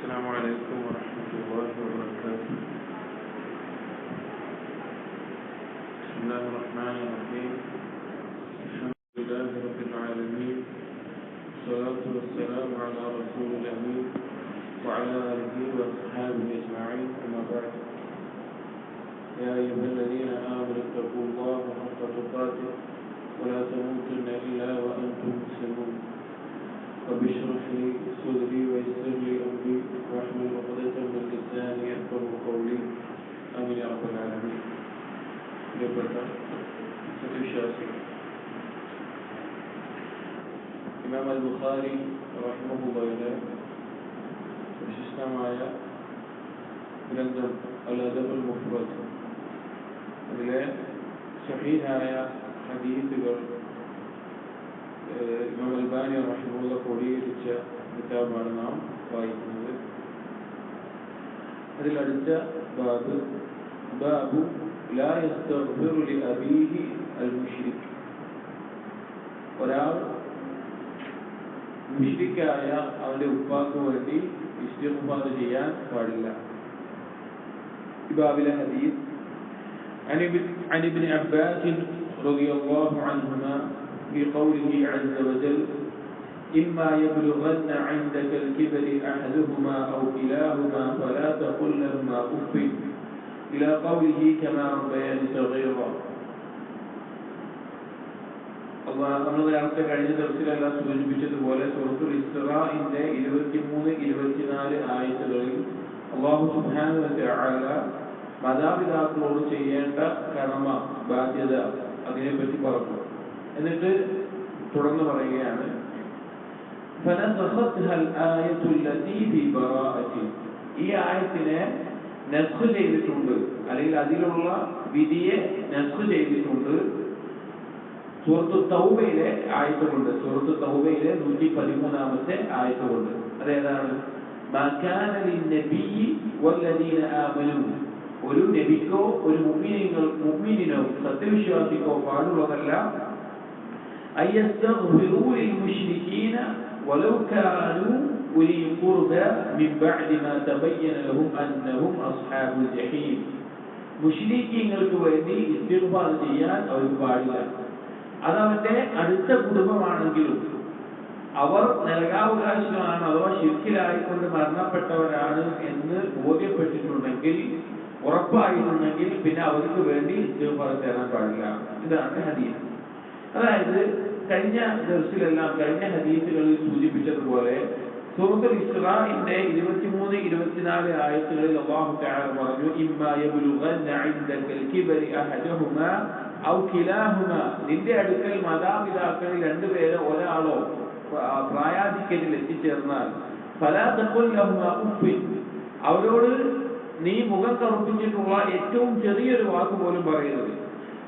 السلام عليكم ورحمة الله وبركاته. بسم الله الرحمن الرحيم. الحمد لله رب العالمين، والصلاة والسلام على رسول الأمين وعلى آله وأصحابه أجمعين، أما بعد. يا أيها الذين آمنوا اتقوا الله حق تقاته ولا تموتن إلا وأنتم مسلمون. رب اشرح لي صدري ويسر لي أمري واحلل عقدة من لساني يفقهوا قولي. آمين يا رب العالمين. പ്രിയപ്പെട്ട സത്യവിശ്വാസികൾ, ഇമാം അൽ ബുഖാരി റഹിമഹുള്ളാഹിയുടെ വിശിഷ്ടമായ ഗ്രന്ഥം അൽ അദബുൽ മുഫ്റദ്, അതിലെ സഹീഹായ ഹദീസുകൾ ഇമാം അൽബാനി റഹിമഹുള്ള ക്രോഡീകരിച്ച കിതാബാണ് നാം വായിക്കുന്നത്. അതിൽ അടുത്ത ബാബു ലാ യസ്തഗ്ഫിറു ലിഅബീഹി അൽ മുശ്രിക്. ഒരാൾ മുശ്രിക്കായ അവന്റെ ഉപ്പാക്ക് വേണ്ടി ഇസ്തിഗ്ഫാർ ചെയ്യാൻ പാടില്ല. ഈ ബാബിലെ ഹദീസ് عن ابن عباس رضي الله عنهما في قوله عز وجل إما يبلغن عندك الكبر أحدهما أو كلاهما فلا تقل لهما أف إلى قوله كما ربياني صغيرا. നമ്മൾ നേരത്തെ കഴിഞ്ഞ ദിവസത്തിലെല്ലാം സൂചിപ്പിച്ചതുപോലെ സൂറത്തുൽ ഇസ്റാഇന്റെ 23-24 ആയത്തുകളിൽ അല്ലാഹു സുബ്ഹാനഹു വ തആല മാതാപിതാക്കളോട് ചെയ്യേണ്ട കർമ്മ ബാധ്യത അതിനെപ്പറ്റി പറഞ്ഞു. എന്നിട്ട് തുടർന്ന് പറയുകയാണ്, ഈ ആയത്തിനെ നസ്ഖ് ചെയ്തിട്ടുണ്ട്, അല്ലെങ്കിൽ അതിലുള്ള വിധിയെ നസ്ഖ് ചെയ്തിട്ടുണ്ട് സൂറത്തു തൗബയിലെ ആയത്തുകൊണ്ട്. സൂറത്തു തൗബയിലെ 113-ാമത്തെ ആയത്തുകൊണ്ട്. അതേതാണ്? മാ കാന ലിന്നബിയ്യി വല്ലദീന ആമനൂ, ഒരു നബിക്കോ ഒരു മുഅ്മിനീനോ സത്യവിശ്വാസിക്കോ പാടുള്ളതല്ല അയ്യസ്തഗ്ഫിറൂ ലിൽമുശ്രികീന വലൗ കാനൂ ഉലീ ഖുർബ മിൻ ബഅദി മാ തബയ്യന ലഹും അന്നഹും അസ്ഹാബുൽ ജഹീം. മുശ്രികീങ്ങൾക്ക് വേണ്ടി ഇസ്തിഗ്ഫാർ ചെയ്യാൻ അവർക്ക് പാടില്ല. അതവന്റെ അടുത്ത കുടുംബമാണെങ്കിലും അവർ നരകാവകാശികളാണ് അഥവാ ശിർക്കിലായിക്കൊണ്ട് മരണപ്പെട്ടവരാണ് എന്ന് ബോധ്യപ്പെട്ടിട്ടുണ്ടെങ്കിൽ, ഉറപ്പായിട്ടുണ്ടെങ്കിൽ പിന്നെ അവർക്ക് വേണ്ടി ഇസ്തിഗ്ഫാർ തേടാൻ പാടില്ല. ഇതാണ് ഹദീസ്. അതായത് കഴിഞ്ഞ ദിവസത്തിലെല്ലാം കഴിഞ്ഞ ഹദീസുകളിൽ സൂചിപ്പിച്ചതുപോലെ സൂറത്തുൽ ഇസ്റാഇന്റെ 23-24 ആയത്തുകളിൽ അല്ലാഹു തആല പറഞ്ഞു, ഇമ്മാ യബ്ലുഗന്ന ഇൻദകൽ കിബരി അഹദുഹുമാ ഔ കിലാഹുമാ, നിന്റെ അടുക്കൽ മാതാപിതാക്കളിൽ രണ്ടുപേരോ ഒരാളോ പ്രായാധിക്യത്തിൽ എത്തിച്ചേർന്നാൽ ഫലാ തഖുൽ ലഹുമാ ഉഫ്, അവരോട് നീ മുഖം കറുപ്പിച്ചിട്ടുള്ള ഏറ്റവും ചെറിയൊരു വാക്ക് പോലും പറയരുത്.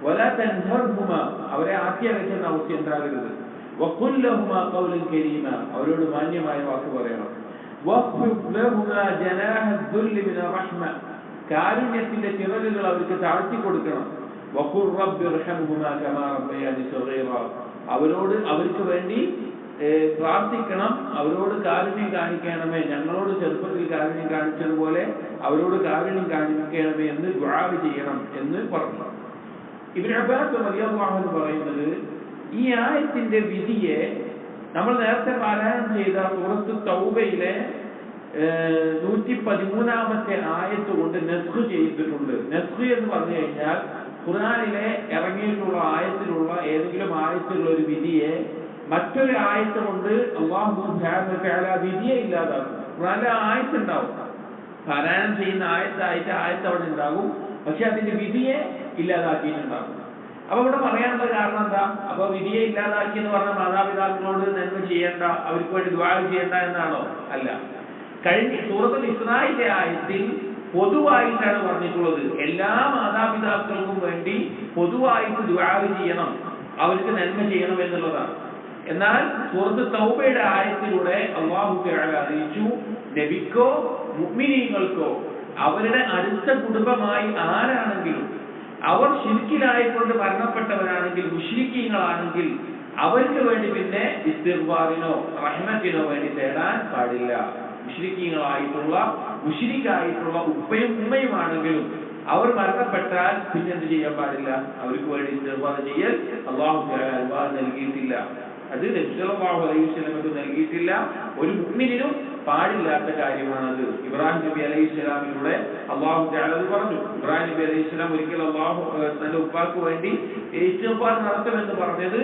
വലാ തൻഹർഹുമാ, അവരെ ആട്ടിയകറ്റുന്ന അവസ്ഥ ഉണ്ടാകരുത്. വഖുൽ ലഹുമാ ഖൗലൻ കരീമ, അവരോട് മാന്യമായ വാക്ക് പറയണം. വഖ്ഫിദ് ലഹുമാ ജനാഹ ദുല്ലി മിന റഹ്മ, കാരുണ്യത്തിന്റെ ചിറകുകൾ അവർക്ക് താഴ്ത്തി കൊടുക്കണം. വഖുർ റബ്ബിർഹംഹുമാ കമാ റബ്ബയാനി സഗീറ, അവരോട് അവർക്ക് വേണ്ടി പ്രാർത്ഥിക്കണം, അവരോട് കാരുണ്യം കാണിക്കണമേ, ഞങ്ങളോട് ചെറുപ്പത്തിൽ കാരുണ്യം കാണിച്ചതുപോലെ അവരോട് കാരുണ്യം കാണിക്കണമേ എന്ന് ദുആ ചെയ്യണം എന്ന് പറഞ്ഞു. ഇബ്നു അബ്ബാസ് റളിയല്ലാഹു അൻഹു പറയുന്നത്, ഈ ആയത്തിന്റെ വിധിയെ നമ്മൾ നേരത്തെ പാരായണം ചെയ്ത സൂറത്തു തൗബയിലെ 113-ാമത്തെ ആയത്ത് കൊണ്ട് നസ്ഖ് ചെയ്തിട്ടുണ്ട്. നസ്ഖ് എന്ന് പറഞ്ഞു കഴിഞ്ഞാൽ ഖുർആനിലെ ഇറങ്ങിയിട്ടുള്ള ആയത്തിലുള്ള ഏതെങ്കിലും ആയത്തിലുള്ള ഒരു വിധിയെ മറ്റൊരു ആയത്ത് കൊണ്ട് അല്ലാഹു സുബ്ഹാനഹു വ തആല വിധിയെ ഇല്ലാതാക്കും. ഖുർആനിലെ ആയത്ത് ഉണ്ടാവും, പാരായണം ചെയ്യുന്ന ആയത്ത് അവിടെ ഉണ്ടാകും, പക്ഷെ അതിന്റെ വിധിയെ ഇല്ലാതാക്കിയിട്ടുണ്ടാകും. അപ്പൊ ഇവിടെ പറയാനുള്ള കാരണം എന്താ? അപ്പൊ വിധിയെ ഇല്ലാതാക്കി എന്ന് പറഞ്ഞാൽ മാതാപിതാക്കളോട് നന്മ ചെയ്യേണ്ട, അവർക്ക് വേണ്ടി ദുആ ചെയ്യേണ്ട എന്നാണോ? അല്ല. കഴിഞ്ഞ സൂറത്തുൽ ഇസ്റാഇന്റെ ആയത്തിൽ പൊതുവായിട്ടാണ് പറഞ്ഞിട്ടുള്ളത്, എല്ലാ മാതാപിതാക്കൾക്കും വേണ്ടി പൊതുവായിട്ട് ദുആ ചെയ്യണം, അവർക്ക് നന്മ ചെയ്യണം എന്നുള്ളതാണ്. എന്നാൽ സൂറത്ത് തൗബയുടെ ആയത്തിലൂടെ അല്ലാഹു തആല അറിയിച്ചു, നബിക്കോ മുഅ്മിനീങ്ങൾക്കോ അവരുടെ അടുത്ത കുടുംബമായി ആരാണെങ്കിലും അവർ ശിർക്കിലായിക്കൊണ്ട് മരണപ്പെട്ടവരാണെങ്കിൽ മുശ്രിക്കീങ്ങളാണെങ്കിൽ അവർക്ക് വേണ്ടി പിന്നെ ഇസ്തിഗ്ഫാറിനോ റഹ്മത്തിനോ വേണ്ടി തേടാൻ പാടില്ല. പാടില്ല. മുശ്രിക്കായിട്ടുള്ള ഉപ്പയും ഉമ്മയുമാണെങ്കിലും അവർ മരണപ്പെട്ടാൽ പിന്നെന്ത് ചെയ്യാൻ പാടില്ല? അവർക്ക് വേണ്ടി ഇസ്തിഗ്ഫാർ ചെയ്യൽ അല്ലാഹു തആല അനുവാദം നൽകിയിട്ടില്ല. അത് നബി സല്ലല്ലാഹു അലൈഹി വസല്ലമക്ക് നൽകിയിട്ടില്ല. ഒരു മുഅ്മിനിനും പാടില്ലാത്ത കാര്യമാണത്. ഇബ്രാഹിം നബി അലൈഹിസ്സലാമിലൂടെ അല്ലാഹു തആല അത് പറഞ്ഞു. ഇബ്രാഹിം നബി അലൈഹിസ്സലാം ഒരിക്കൽ അല്ലാഹു തന്റെ ഉപ്പാക്ക് വേണ്ടി ഇസ്തിഗ്ഫാർ നടത്തുമെന്ന് പറഞ്ഞത്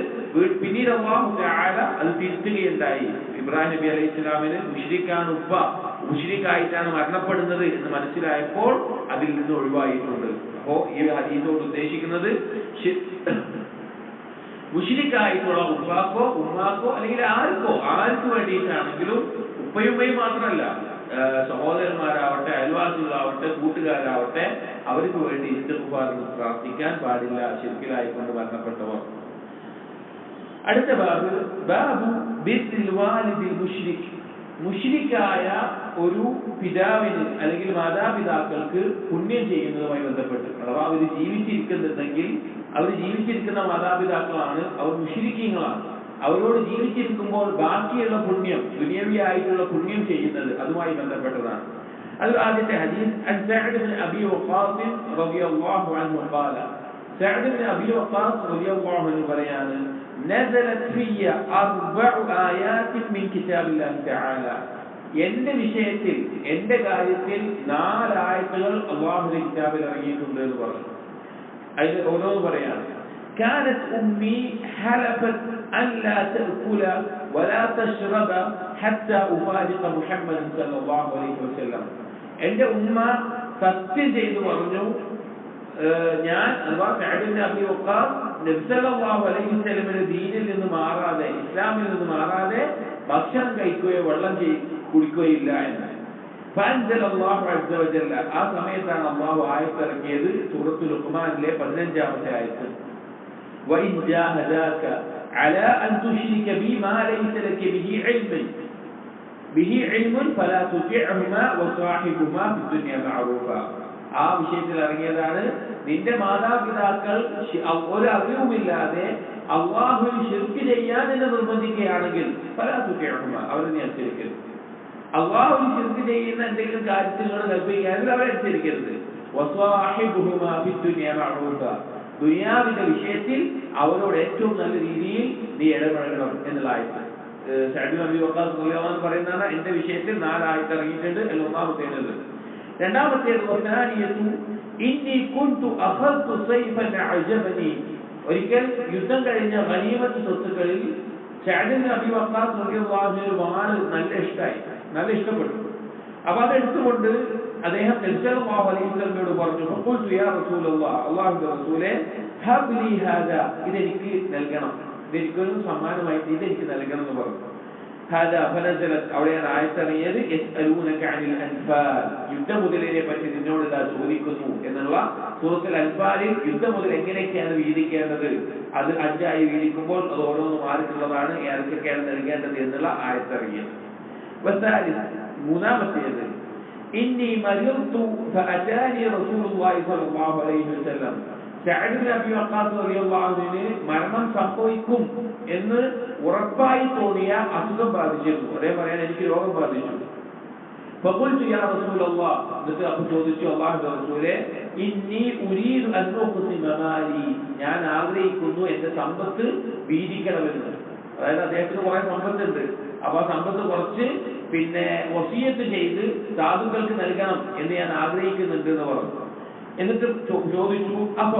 പിന്നീട് അല്ലാഹു തആല അത് തിരുത്തുകയുണ്ടായി. ഇബ്രാഹിം നബി അലൈഹിസ്സലാമിന് മുശ്രിക്കായിട്ടാണ് മരണപ്പെടുന്നത് എന്ന് മനസ്സിലായപ്പോൾ അതിൽ നിന്ന് ഒഴിവായിട്ടുണ്ട്. അപ്പോ ഈ ഹദീസോട് ഉദ്ദേശിക്കുന്നത് മുശ്രിക്കായിട്ടുള്ള ഉപ്പാക്കോ ഉമ്മാക്കോ അല്ലെങ്കിൽ ആർക്ക് വേണ്ടിയിട്ടാണെങ്കിലും, ഉപ്പയുമ്മയും മാത്രമല്ല, സഹോദരന്മാരാവട്ടെ, അയൽവാസികളാവട്ടെ, കൂട്ടുകാരാവട്ടെ, അവർക്ക് വേണ്ടി ഇസ്തിഗ്ഫാർ പ്രാർത്ഥിക്കാൻ പാടില്ല ശിർക്കിലായിക്കൊണ്ട് മരണപ്പെട്ടവർ. അടുത്ത ബാബു ബിർറിൽ വാലിദിൽ മുശ്രിക്. മുശ്രിക്കായ ഒരു പിതാവിന് അല്ലെങ്കിൽ മാതാപിതാക്കൾക്ക് പുണ്യം ചെയ്യുന്നതുമായി ബന്ധപ്പെട്ട്, അഥവാ അവർ ജീവിച്ചിരിക്കുന്ന മാതാപിതാക്കളാണ്, അവർ മുശ്രിക്കീങ്ങളാണ്, അവരോട് ജീവിച്ചിരിക്കുമ്പോൾ ബാക്കിയുള്ള പുണ്യം, ദുനിയവിയായിട്ടുള്ള പുണ്യം ചെയ്യുന്നത് അതുമായി ബന്ധപ്പെട്ടതാണ്. അതിൽ ആദ്യത്തെ ഹദീസ് സഅദ് ഇബ്നു അബീ വഖാസ് റളിയല്ലാഹു അൻഹു ഖാല, സഅദ് ഇബ്നു അബീ വഖാസ് റളിയല്ലാഹു അൻഹു പറയാണ്, നസലത് ഫിയ 4 ആയാതിൻ മിൻ കിതാബില്ലാഹി തആല. എന്റെ വിഷയത്തിൽ, എന്റെ കാര്യത്തിൽ 4 ആയത്തുകൾ അല്ലാഹുവിന്റെ കിതാബിൽ ഇറങ്ങിയിട്ടുണ്ട് എന്ന് പറഞ്ഞു. അതിൽ ഓരോന്ന് പറയാണ്. كانت أمي حلفت أن لا تأكل ولا تشرب حتى أفارق محمد صلى الله عليه وسلم. എൻ്റെ ഉമ്മ സത്യം ചെയ്തു പറഞ്ഞു, ഞാൻ അഥവാ സഅദ് ഇബ്നു അബീ വഖാസ് നബി സല്ലല്ലാഹു അലൈഹി വസല്ലമയുടെ ദീനിൽ നിന്ന് മാറാതെ, ഇസ്ലാമിൽ നിന്ന് മാറാതെ ഭക്ഷണം കഴിക്കുകയോ വെള്ളം കുടിക്കുകയില്ല എന്ന്. فأنزل الله عز وجل. ആ സമയത്താണ് അല്ലാഹു ആയത്ത് ഇറക്കിയത്, സൂറത്തുൽ ലുഖ്മാനിലെ 15-ാമത്തെ ആയത്ത്. وإن جاهداك على أن تشرك بي ما ليس لك به علم فلا تطعهما وصاحبهما في الدنيا معروفا. ആ വിഷയത്തിൽ ഇറങ്ങിയതാണ്, നിന്റെ മാതാപിതാക്കൾ ഒരു അറിവുമില്ലാതെ അല്ലാഹുവിൽ ശിർക്ക് ചെയ്യാൻ എന്നെ നിർബന്ധിക്കുകയാണെങ്കിൽ ഫലാ തുതിഉഹുമാ, അവരെ നീ അനുസരിക്കരുത്. അല്ലാഹുവിൽ ശിർക്ക് ചെയ്യുന്ന എന്തെങ്കിലും കാര്യത്തിൽ കൽപ്പിക്കുകയാണെങ്കിൽ അവരെ അനുസരിക്കരുത്. വസ്വാഹിബുഹുമാ ഫി ദുനിയാ മഅറൂഫാ, ദുനിയാവിന്റെ വിഷയത്തിൽ അവരോട് ഏറ്റവും നല്ല രീതിയിൽ നീ ഇടപെടണം എന്നുള്ള ആയത്ത്. സഅദ് ഇബ്നു അബീ വഖാസ് റളിയല്ലാഹു അൻഹു പറയുന്നതാണ്, എന്റെ വിഷയത്തിൽ 4 ആയത്ത് ഇറങ്ങിയിട്ടുണ്ട്. ഒന്നാമത്തേത്. രണ്ടാമത്തേത് വസാനിയതു ഇന്നി കുൻതു അഖദ്തു സൈഫൻ അഅജബനി. ഒരിക്കൽ യുദ്ധം കഴിഞ്ഞ ഗനീമത്ത് സ്വത്തുക്കളിൽ സഅദ് ഇബ്നു അബീ വഖാസ് റളിയല്ലാഹു അൻഹു വാൾ നല്ല ഇഷ്ടപ്പെട്ടു. അപ്പൊ അതെടുത്തുകൊണ്ട് അദ്ദേഹം നബി സല്ലല്ലാഹു അലൈഹി വസല്ലമയോട് പറഞ്ഞു, ഫഖുൽതു യാ റസൂലല്ലാഹ്, അല്ലാഹുവിന്റെ റസൂലേ, ഹബ്ലി ഹാദാ, ഇതെനിക്ക് നൽകണം, ഇതെനിക്കൊരു സമ്മാനമായിട്ട് ഇതെനിക്ക് നൽകണം എന്ന് പറഞ്ഞു. ഹാദാ ഫനസലത്, അവിടെയാണ് ആയത്തിറങ്ങിയത്, യസ്അലൂനക അനിൽ അൻഫാൽ, യുദ്ധമുതലിനെ പറ്റി നിന്നോട് ഇതാ ചോദിക്കുന്നു എന്നുള്ള സൂറത്തുൽ അൻഫാലിൽ യുദ്ധമുതൽ എങ്ങനെയൊക്കെയാണ് വീതിക്കേണ്ടത്, അത് 5 ആയി വീതിക്കുമ്പോൾ അത് ഓരോന്ന് മാറിയിട്ടുള്ളതാണ്, ഏതൊക്കെയാണ് നൽകേണ്ടത് എന്നുള്ള ആയത്തിറങ്ങിയത്. മൂന്നാമത്തേത് ഇന്നി മരിദ്തു ഫഅതാനി റസൂലുള്ളാഹി സ്വല്ലല്ലാഹു അലൈഹി വസല്ലം. സഅദ് ഇബ്നു അബീ വഖാസ് റളിയല്ലാഹു അൻഹു മരണം സംഭവിക്കും എന്ന് ഉറപ്പായി തോന്നിയ അസുഖം ബാധിച്ചിരുന്നു. അതേ പറയാൻ എനിക്ക് രോഗം ബാധിച്ചു. ഫഖുൽതു യാ റസൂലല്ലാഹ്, എന്നിട്ട് അപ്പോൾ ചോദിച്ചു, അല്ലാഹുവിന്റെ റസൂലേ, ഇന്നി ഉരീദു അൻ ഉഖ്സിമ മാലി, ഞാൻ ആഗ്രഹിക്കുന്നു എന്റെ സമ്പത്ത് വീതിക്കണമെന്ന്. അതായത് അദ്ദേഹത്തിന് കുറെ സമ്പത്തുണ്ട്, അപ്പൊ ആ സമ്പത്ത് കുറച്ച് പിന്നെ വസിയത്ത് ചെയ്ത് സാധുക്കൾക്ക് നൽകണം എന്ന് ഞാൻ ആഗ്രഹിക്കുന്നുണ്ട് എന്ന് പറഞ്ഞു. എന്നിട്ട് ചോദിച്ചു, അപ്പൊ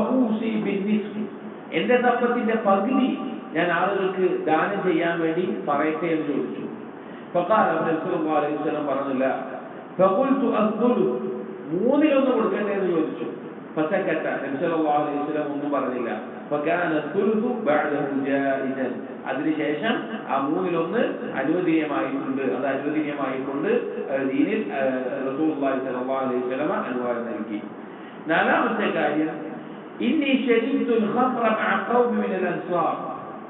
എന്റെ സമ്പത്തിന്റെ പകുതി ഞാൻ ആളുകൾക്ക് ദാനം ചെയ്യാൻ വേണ്ടി പറയട്ടെ എന്ന് ചോദിച്ചു. പറഞ്ഞില്ല. മൂന്നിലൊന്ന് കൊടുക്കട്ടെ എന്ന് ചോദിച്ചു. ഫസക്കത്ത, നബി സല്ലല്ലാഹു അലൈഹി വസല്ലം ഒന്നും പറഞ്ഞില്ല. അതിനുശേഷം ആ മൂന്നിലൊന്ന് അനുവദനീയമായിട്ടുണ്ട്. അത് അനുവദനീയമായിക്കൊണ്ട് ദീനിൽ റസൂലുള്ളാഹി സ്വല്ലല്ലാഹു അലൈഹി വസല്ലം അനുവാദം നൽകി. നാലാമത്തെ കാര്യം, ഇന്നി ശരീഅത്തുൽ ഖംറ മഅ ഖൗമി മിനൽ അൻസാർ,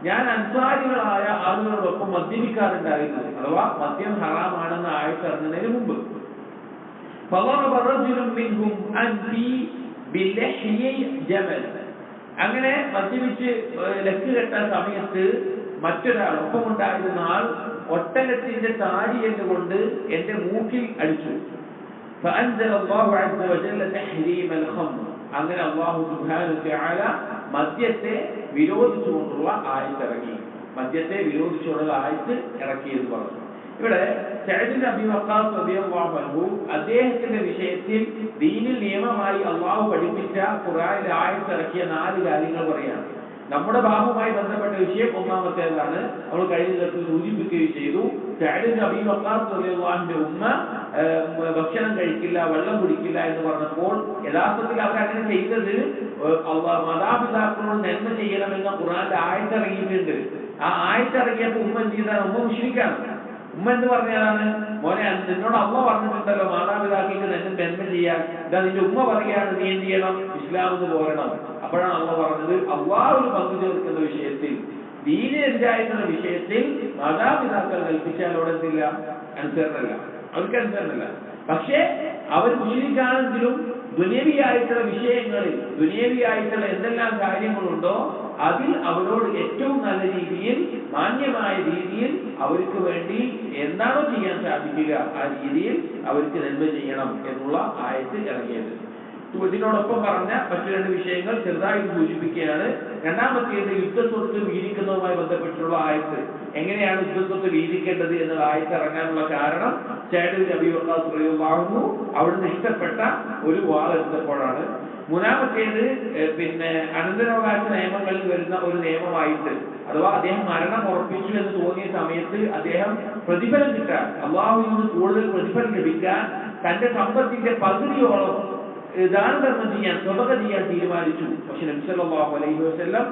ഞാൻ അൻസാരികളായ ആളുകളോടൊപ്പം മദ്യപിക്കാറുണ്ടായിരുന്നു. അഥവാ മദ്യം ഹറാമാണെന്ന് ആയത്ത് ഇറങ്ങുന്നതിന് മുമ്പ്. ഫളറബ റജുലുൻ മിൻഹും അൻഫി ബിലഹ്യി ജമൽ, അങ്ങനെ മദ്യപിച്ച് ലക്ക് കെട്ട സമയത്ത് മറ്റൊരാൾ, ഒപ്പമുണ്ടായിരുന്ന ആൾ ഒട്ടകത്തിന്റെ താടി എന്നുകൊണ്ട് എന്റെ മൂക്കിൽ അടിച്ചു. فأنزل الله عز وجل تحريم الخمر. അങ്ങനെ അല്ലാഹു സുബ്ഹാനഹു വ തആല മദ്യത്തെ വിരോധിച്ചുകൊണ്ടുള്ള ആയത്ത് ഇറക്കി. മദ്യത്തെ വിരോധിച്ചുകൊണ്ടുള്ള ആയത്ത് ഇറക്കിയെന്ന് പറഞ്ഞു. ഇവിടെ സഅദ് ഇബ്നു അബീ വഖാസ് റളിയല്ലാഹു അൻഹു അദ്ദേഹത്തിന്റെ വിഷയത്തിൽ ദീനിൽ നിയമമായി അല്ലാഹു പഠിപ്പിച്ച ഖുർആനിലെ ആയത്ത് ഇറക്കിയ 4 കാര്യങ്ങൾ പറയാണ്. നമ്മുടെ ബാബുമായി ബന്ധപ്പെട്ട വിഷയം ഒന്നാമത്തേതാണ്. നമ്മൾ കഴിഞ്ഞ ദിവസം സൂചിപ്പിക്കുകയും ചെയ്തു. സഅദ് ഇബ്നു അബീ വഖാസ് റളിയല്ലാഹു അൻഹുവിന്റെ ഉമ്മ ഭക്ഷണം കഴിക്കില്ല, വെള്ളം കുടിക്കില്ല എന്ന് പറഞ്ഞപ്പോൾ യഥാർത്ഥത്തിൽ അവരങ്ങനെ ചെയ്തത് മാതാപിതാക്കളോട് നന്മ ചെയ്യണമെന്ന ഖുർആനിലെ ആയത്ത് ഇറങ്ങിയിട്ടുണ്ട്. ആ ആയത്ത് ഇറങ്ങിയപ്പോൾ ഉമ്മ എന്ത് ചെയ്താണ്? ഉമ്മ മുശ്രിക്കാണ്. ഉമ്മ എന്ത് പറഞ്ഞതാണ്? മോനെ, നിന്നോട് അള്ളാഹ് പറഞ്ഞിട്ടുണ്ടല്ലോ മാതാപിതാക്കൾക്ക് നന്മ ചെയ്യാൻ. ഇതാ നിന്റെ ഉമ്മ പറയുകയാണ് നീ എന്ത് ചെയ്യണം? ഇസ്ലാമിന് പോരണം. അപ്പോഴാണ് അള്ളാഹ് പറഞ്ഞത് അള്ളാഹുവിന് പങ്കു ചേർക്കുന്ന വിഷയത്തിൽ, ദീനെതിരായിട്ടുള്ള വിഷയത്തിൽ മാതാപിതാക്കൾ കൽപ്പിച്ചാൽ അവിടെ എന്തില്ല? അനുസരണല്ല, അവർക്ക് അനുസരണല്ല. പക്ഷേ അവർ മുശ്രിക്കാണെങ്കിലും ദുനിയവിയായിട്ടുള്ള വിഷയങ്ങളിൽ, ദുനിയവിയായിട്ടുള്ള എന്തെല്ലാം കാര്യങ്ങളുണ്ടോ അതിൽ അവരോട് ഏറ്റവും നല്ല രീതിയിൽ, മാന്യമായ രീതിയിൽ അവർക്ക് വേണ്ടി എന്താണോ ചെയ്യാൻ സാധിക്കുക ആ രീതിയിൽ അവർക്ക് നന്മ ചെയ്യണം എന്നുള്ള ആയത്ത് ഇറങ്ങിയത്. ഇതിനോടൊപ്പം പറഞ്ഞ മറ്റു 2 വിഷയങ്ങൾ ചെറുതായി സൂചിപ്പിക്കുകയാണ്. രണ്ടാമത്തേത് യുദ്ധസ്വത്ത് വീതിക്കുന്നതുമായി ബന്ധപ്പെട്ടുള്ള ആയത്ത്. എങ്ങനെയാണ് യുദ്ധസ്വത്ത് വീതിക്കേണ്ടത് എന്നുള്ള ആയത്ത് ഇറങ്ങാനുള്ള കാരണം സഅദ് ഇബ്നു അബീ വഖാസ് റളിയല്ലാഹു അൻഹു അവിടുന്ന് ഇഷ്ടപ്പെട്ട ഒരു വാളെടുത്തപ്പോഴാണ്. മൂന്നാമത്തേത് അനന്തരാവകാശ നിയമങ്ങളിൽ വരുന്ന ഒരു നിയമമായിട്ട്, അഥവാ അദ്ദേഹം മരണം ഉറപ്പിച്ചു എന്ന് തോന്നിയ സമയത്ത് അദ്ദേഹം പ്രതിഫലം കിട്ടാൻ, അള്ളാഹുവിൽ നിന്ന് കൂടുതൽ പ്രതിഫലം ലഭിക്കാൻ തന്റെ സമ്പത്തിന്റെ പകുതിയോളം ദാനധർമ്മം ചെയ്യാൻ, സ്വതക ചെയ്യാൻ തീരുമാനിച്ചു. പക്ഷെ നബി സല്ലല്ലാഹു അലൈഹി വസല്ലം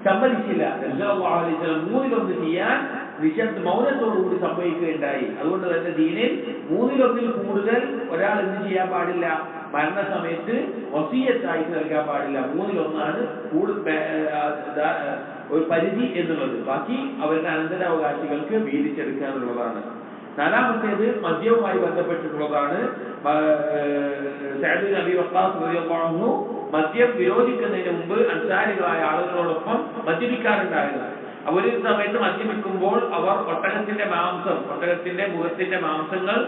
സമ്മതിച്ചില്ല. നബി സല്ലല്ലാഹു അലൈഹി വസല്ലം 1/3 ചെയ്യാൻ മൗനത്തോടുകൂടി സംഭവിക്കുകയുണ്ടായി. അതുകൊണ്ട് തന്നെ ദീനിൽ 1/3 കൂടുതൽ ഒരാൾ എന്ത് ചെയ്യാൻ പാടില്ല? മരണസമയത്ത് വസിയത്തായിട്ട് നൽകാൻ പാടില്ല. 1/1 ഒരു പരിധി എന്നുള്ളത്. ബാക്കി അവരുടെ അനന്തരാവകാശികൾക്ക് വീതിച്ചെടുക്കാനുള്ളതാണ്. നാലാമത്തേത് മദ്യവുമായി ബന്ധപ്പെട്ടിട്ടുള്ളതാണ്. സഅദ് ഇബ്നു അബീ വഖാസ് റളിയല്ലാഹു അൻഹു മദ്യം വിരോധിക്കുന്നതിന് മുമ്പ് അൻസാരികളായ ആളുകളോടൊപ്പം മദ്യപിക്കാറുണ്ടായിരുന്നു. ഒരു സമയത്ത് മദ്യപിക്കുമ്പോൾ അവർ ഒട്ടകത്തിന്റെ മുഖത്തിന്റെ മാംസങ്ങൾ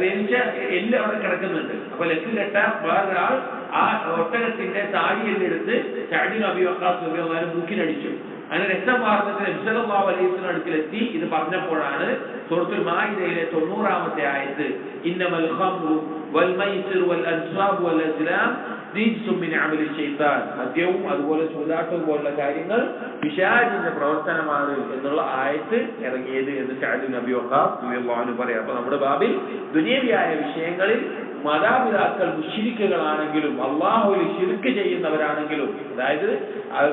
വേവിച്ച എല്ല് അവിടെ കിടക്കുന്നുണ്ട്. അപ്പൊ ലക്ക് കെട്ട വേറൊരാൾ ആ ഒട്ടകത്തിന്റെ താടിയെല്ലെടുത്ത് സഅദ് ഇബ്നു അബീ വഖാസ് റളിയല്ലാഹു അൻഹു മൂക്കിനടിച്ചു. അങ്ങനെ രക്തം വാർന്നിട്ട് നബി സല്ലല്ലാഹു അലൈഹി വസല്ലം അടുക്കലെത്തി. ഇത് പറഞ്ഞപ്പോഴാണ് സൂറത്തുൽ മാഇദയിലെ 90-ാമത്തെ ആയത്ത് ഇന്നമൽ ഖംറു വൽ മൈസിറു വൽ അൻസാബു വൽ അസ്ലാം റിജ്സും മിൻ അമലി ശൈത്താൻ. മദ്യവും അതുപോലെ ചൂതാട്ടവും പോലുള്ള കാര്യങ്ങൾ പിശാചിന്റെ പ്രവർത്തനമാണ് എന്നുള്ള ആയത്ത് ഇറങ്ങിയത് എന്ന് സഅദ് ഇബ്നു അബീ വഖാസ് റളിയല്ലാഹു അൻഹു പറയാം. അപ്പൊ നമ്മുടെ ബാബിൽ ദുനിയവിയായ വിഷയങ്ങളിൽ മാതാപിതാക്കൾ മുശ്രിക്കുകളാണെങ്കിലും അള്ളാഹുവിൽ ശിർക്ക് ചെയ്യുന്നവരാണെങ്കിലും, അതായത്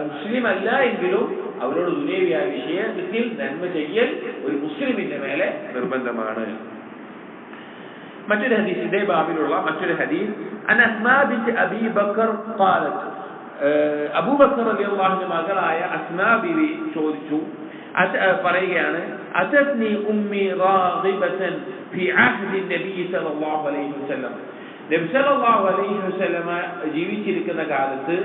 മുസ്ലിം അല്ല എങ്കിലും അവരോട് ദുനിയവിയായ വിഷയത്തിൽ നന്മ ചെയ്യൽ ഒരു മുസ്ലിമിന്റെ മേലെ നിർബന്ധമാണ്. മറ്റൊരു ഹദീസ്, ഇതേ ബാബിലുള്ള മറ്റൊരു ഹദീസ്, അൻ അസ്മാ ബിൻത് അബീ ബക്കർ ഖാലത്ത്, അബൂബക്കർ റളിയല്ലാഹു അൻഹു മകളായ അസ്മാ ബിവി ചോദിച്ചു, പറയുകയാണ്, അതത്നി ഉമ്മി റാഗിബതൻ ഫി അഹ്ദി നബി സല്ലല്ലാഹു അലൈഹി വസല്ലം. നബി സല്ലല്ലാഹു അലൈഹി വസല്ലം ജീവിച്ചിരിക്കുന്ന കാലത്ത്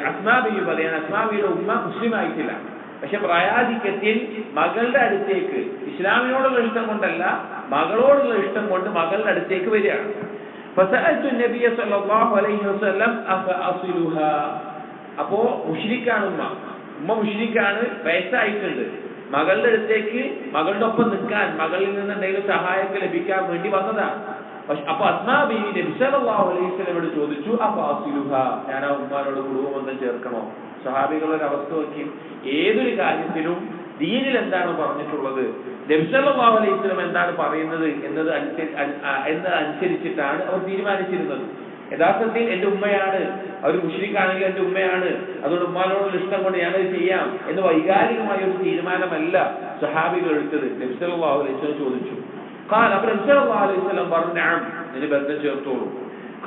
അസ്മാ ബിവി പറയാണ്, അസ്മാ ബിയുടെ ഉമ്മ മുസ്ലിം ആയിട്ടില്ല. പക്ഷെ പ്രായാധിക്യത്തിൽ മകളുടെ അടുത്തേക്ക്, ഇസ്ലാമിനോടുള്ള ഇഷ്ടം കൊണ്ടല്ല, മകളോടുള്ള ഇഷ്ടം കൊണ്ട് മകളുടെ അടുത്തേക്ക് വരികയാണ്. ഫസഅൽതു നബിയ സല്ലല്ലാഹു അലൈഹി വസല്ലം അഫഅസിലുഹാ. അപ്പോ മുശ്രിക്കാണ് ഉമ്മ മുശ്രിക്കാണ്, വയസ്സായിട്ടുണ്ട്. മകളുടെ അടുത്തേക്ക് മകളുടെ ഒപ്പം നിൽക്കാൻ, മകളിൽ നിന്ന് എന്തെങ്കിലും സഹായമൊക്കെ ലഭിക്കാൻ വേണ്ടി വന്നതാണ്. പക്ഷെ അപ്പൊ അസ്മാ ബീവി നബി സല്ലല്ലാഹു അലൈഹി വസല്ലമയോട് ചോദിച്ചു, അഫഅസിലുഹാ, ഞാൻ ആ ഉമ്മാനോട് കുടുംബബന്ധം ചേർക്കണോ? സഹാബികളുടെ അവസ്ഥ നോക്കി. ഏതൊരു കാര്യത്തിലും ദീനിൽ എന്താണ് പറഞ്ഞിട്ടുള്ളത്, നബി സല്ലല്ലാഹു അലൈഹി വസല്ലം എന്താണ് പറയുന്നത് എന്നതനുസരിച്ചിട്ടാണ് അവർ തീരുമാനിച്ചിരുന്നത്. യഥാർത്ഥത്തിൽ എന്റെ ഉമ്മയാണ്, അവർ മുശ്രിക്കാണെങ്കിൽ എന്റെ ഉമ്മയാണ്, അതുകൊണ്ട് ഉമ്മാനോടുള്ള ഇഷ്ടം കൊണ്ട് ഞാനത് ചെയ്യാം എന്ന് വൈകാരികമായ ഒരു തീരുമാനമല്ല സഹാബികൾ എടുത്തത്. നബി സല്ലല്ലാഹു അലൈഹി വസല്ലം ചോദിച്ചു. അപ്പോൾ നബി സല്ലല്ലാഹു അലൈഹി വസല്ലം പറഞ്ഞു, നഅം, ഇതിന് ബന്ധം ചേർത്തോളൂ.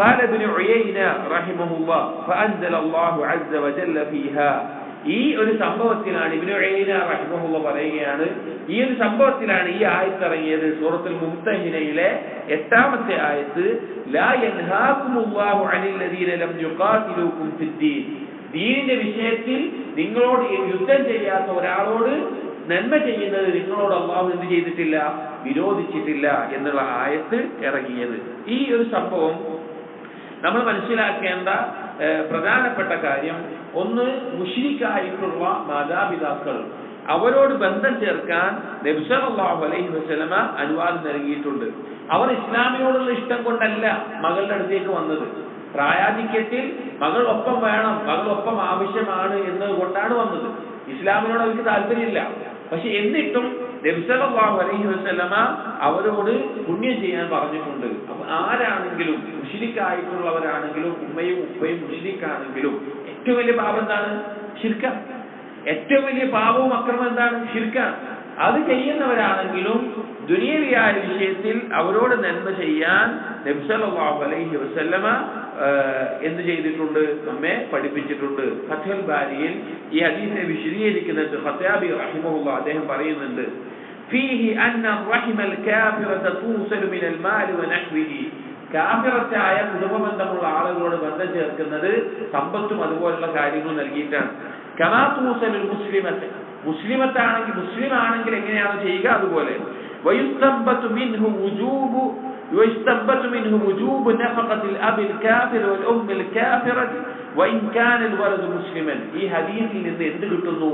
قال ابن عيينة رحمه الله فأنزل الله عز وجل فيها. ഈ ഒരു സംഭവത്തിലാണ് ഇബ്നു ഉയൈന റഹിമഹുല്ലാഹ് പറയുകയാണ്, ഈ ഒരു സംഭവത്തിലാണ് ഈ ആയത്ത് ഇറങ്ങിയത്. സൂറത്തുൽ മുംതഹിനയിലെ 8-ാമത്തെ ആയത്ത്, ലാ യൻഹാകുമുല്ലാഹു അനിൽ ലദീന ലം യുഖാതിലൂകും ഫിദ്ദീൻ. ദീനിന്റെ വിഷയത്തിൽ നിങ്ങളോട് യുദ്ധം ചെയ്യാത്ത ഒരാളോട് നന്മ ചെയ്യുന്നത് നിങ്ങളോട് അള്ളാഹു എന്ത് ചെയ്തിട്ടില്ല, വിരോധിച്ചിട്ടില്ല എന്നുള്ള ആയത്ത് ഇറങ്ങിയത്. ഈ ഒരു സംഭവം നമ്മൾ മനസ്സിലാക്കേണ്ട പ്രധാനപ്പെട്ട കാര്യം, ഒന്ന് മുശ്രിക്കായിട്ടുള്ള മാതാപിതാക്കൾ അവരോട് ബന്ധം ചേർക്കാൻ നബി സല്ലല്ലാഹു അലൈഹി വസല്ലമ അനുവാദം നൽകിയിട്ടുണ്ട്. അവർ ഇസ്ലാമിനോടുള്ള ഇഷ്ടം കൊണ്ടല്ല മകളുടെ അടുത്തേക്ക് വന്നത്. പ്രായാധിക്യത്തിൽ മകൾ ഒപ്പം വേണം, മകൾ ഒപ്പം ആവശ്യമാണ് എന്നതുകൊണ്ടാണ് വന്നത്. ഇസ്ലാമിനോട് അവർക്ക് താല്പര്യമില്ല. പക്ഷെ എന്നിട്ടും നബി സല്ലല്ലാഹു അലൈഹി വസല്ലമ അവരോട് പുണ്യം ചെയ്യാൻ പറഞ്ഞിട്ടുണ്ട്. അപ്പൊ ആരാണെങ്കിലും, മുശ്രിക്കായിട്ടുള്ളവരാണെങ്കിലും, ഉമ്മയും ഉപ്പയും മുശ്രിക്കാണെങ്കിലും ഏറ്റവും വലിയ പാപം എന്താണ്? ശിർക്കാണ്. ഏറ്റവും വലിയ പാപവും അക്രമം എന്താണ്? ശിർക്കാണ്. അത് ചെയ്യുന്നവരാണെങ്കിലും ദുനിയവിയായ വിഷയത്തിൽ അവരോട് നന്മ ചെയ്യാൻ നബി സല്ലല്ലാഹു അലൈഹി വസല്ലമ എന്ത് ചെയ്തിട്ടുണ്ട്? നമ്മെ പഠിപ്പിച്ചിട്ടുണ്ട്. ഫത്ഹുൽ ബാരിയിൽ ഈ ഹദീസിനെ വിശദീകരിക്കുന്നത് ഖത്താബി റഹിമഹുല്ലാഹ് അദ്ദേഹം പറയുന്നുണ്ട്, ഫീഹി അന്ന റഹിമൽ കാഫിറത തൂസലു മിനൽ മാൽ വനഹ്വിഹി. കാഫിറത്തായ കുടുംബബന്ധമുള്ള ആളുകളോട് ബന്ധം ചേർക്കുന്നത് സമ്പത്തും അതുപോലുള്ള കാര്യങ്ങൾ നൽകിയിട്ടാണ്. കമാ തൂസലുൽ മുസ്ലിമത്ത്, മുസ്ലിം ആണെങ്കിൽ എങ്ങനെയാണ് ചെയ്യുക അതുപോലെ. വയുസ്തംബതു മിൻഹു വുജൂബു നഫഖത്തിൽ അബിൽ കാഫിർ വൽ ഉമ്മിൽ കാഫിറതി വഇൻ കാന അൽ വലദു മുസ്ലിമൻ. ഈ ഹദീസിൽ നിന്ന് എന്ത് കിട്ടുന്നു?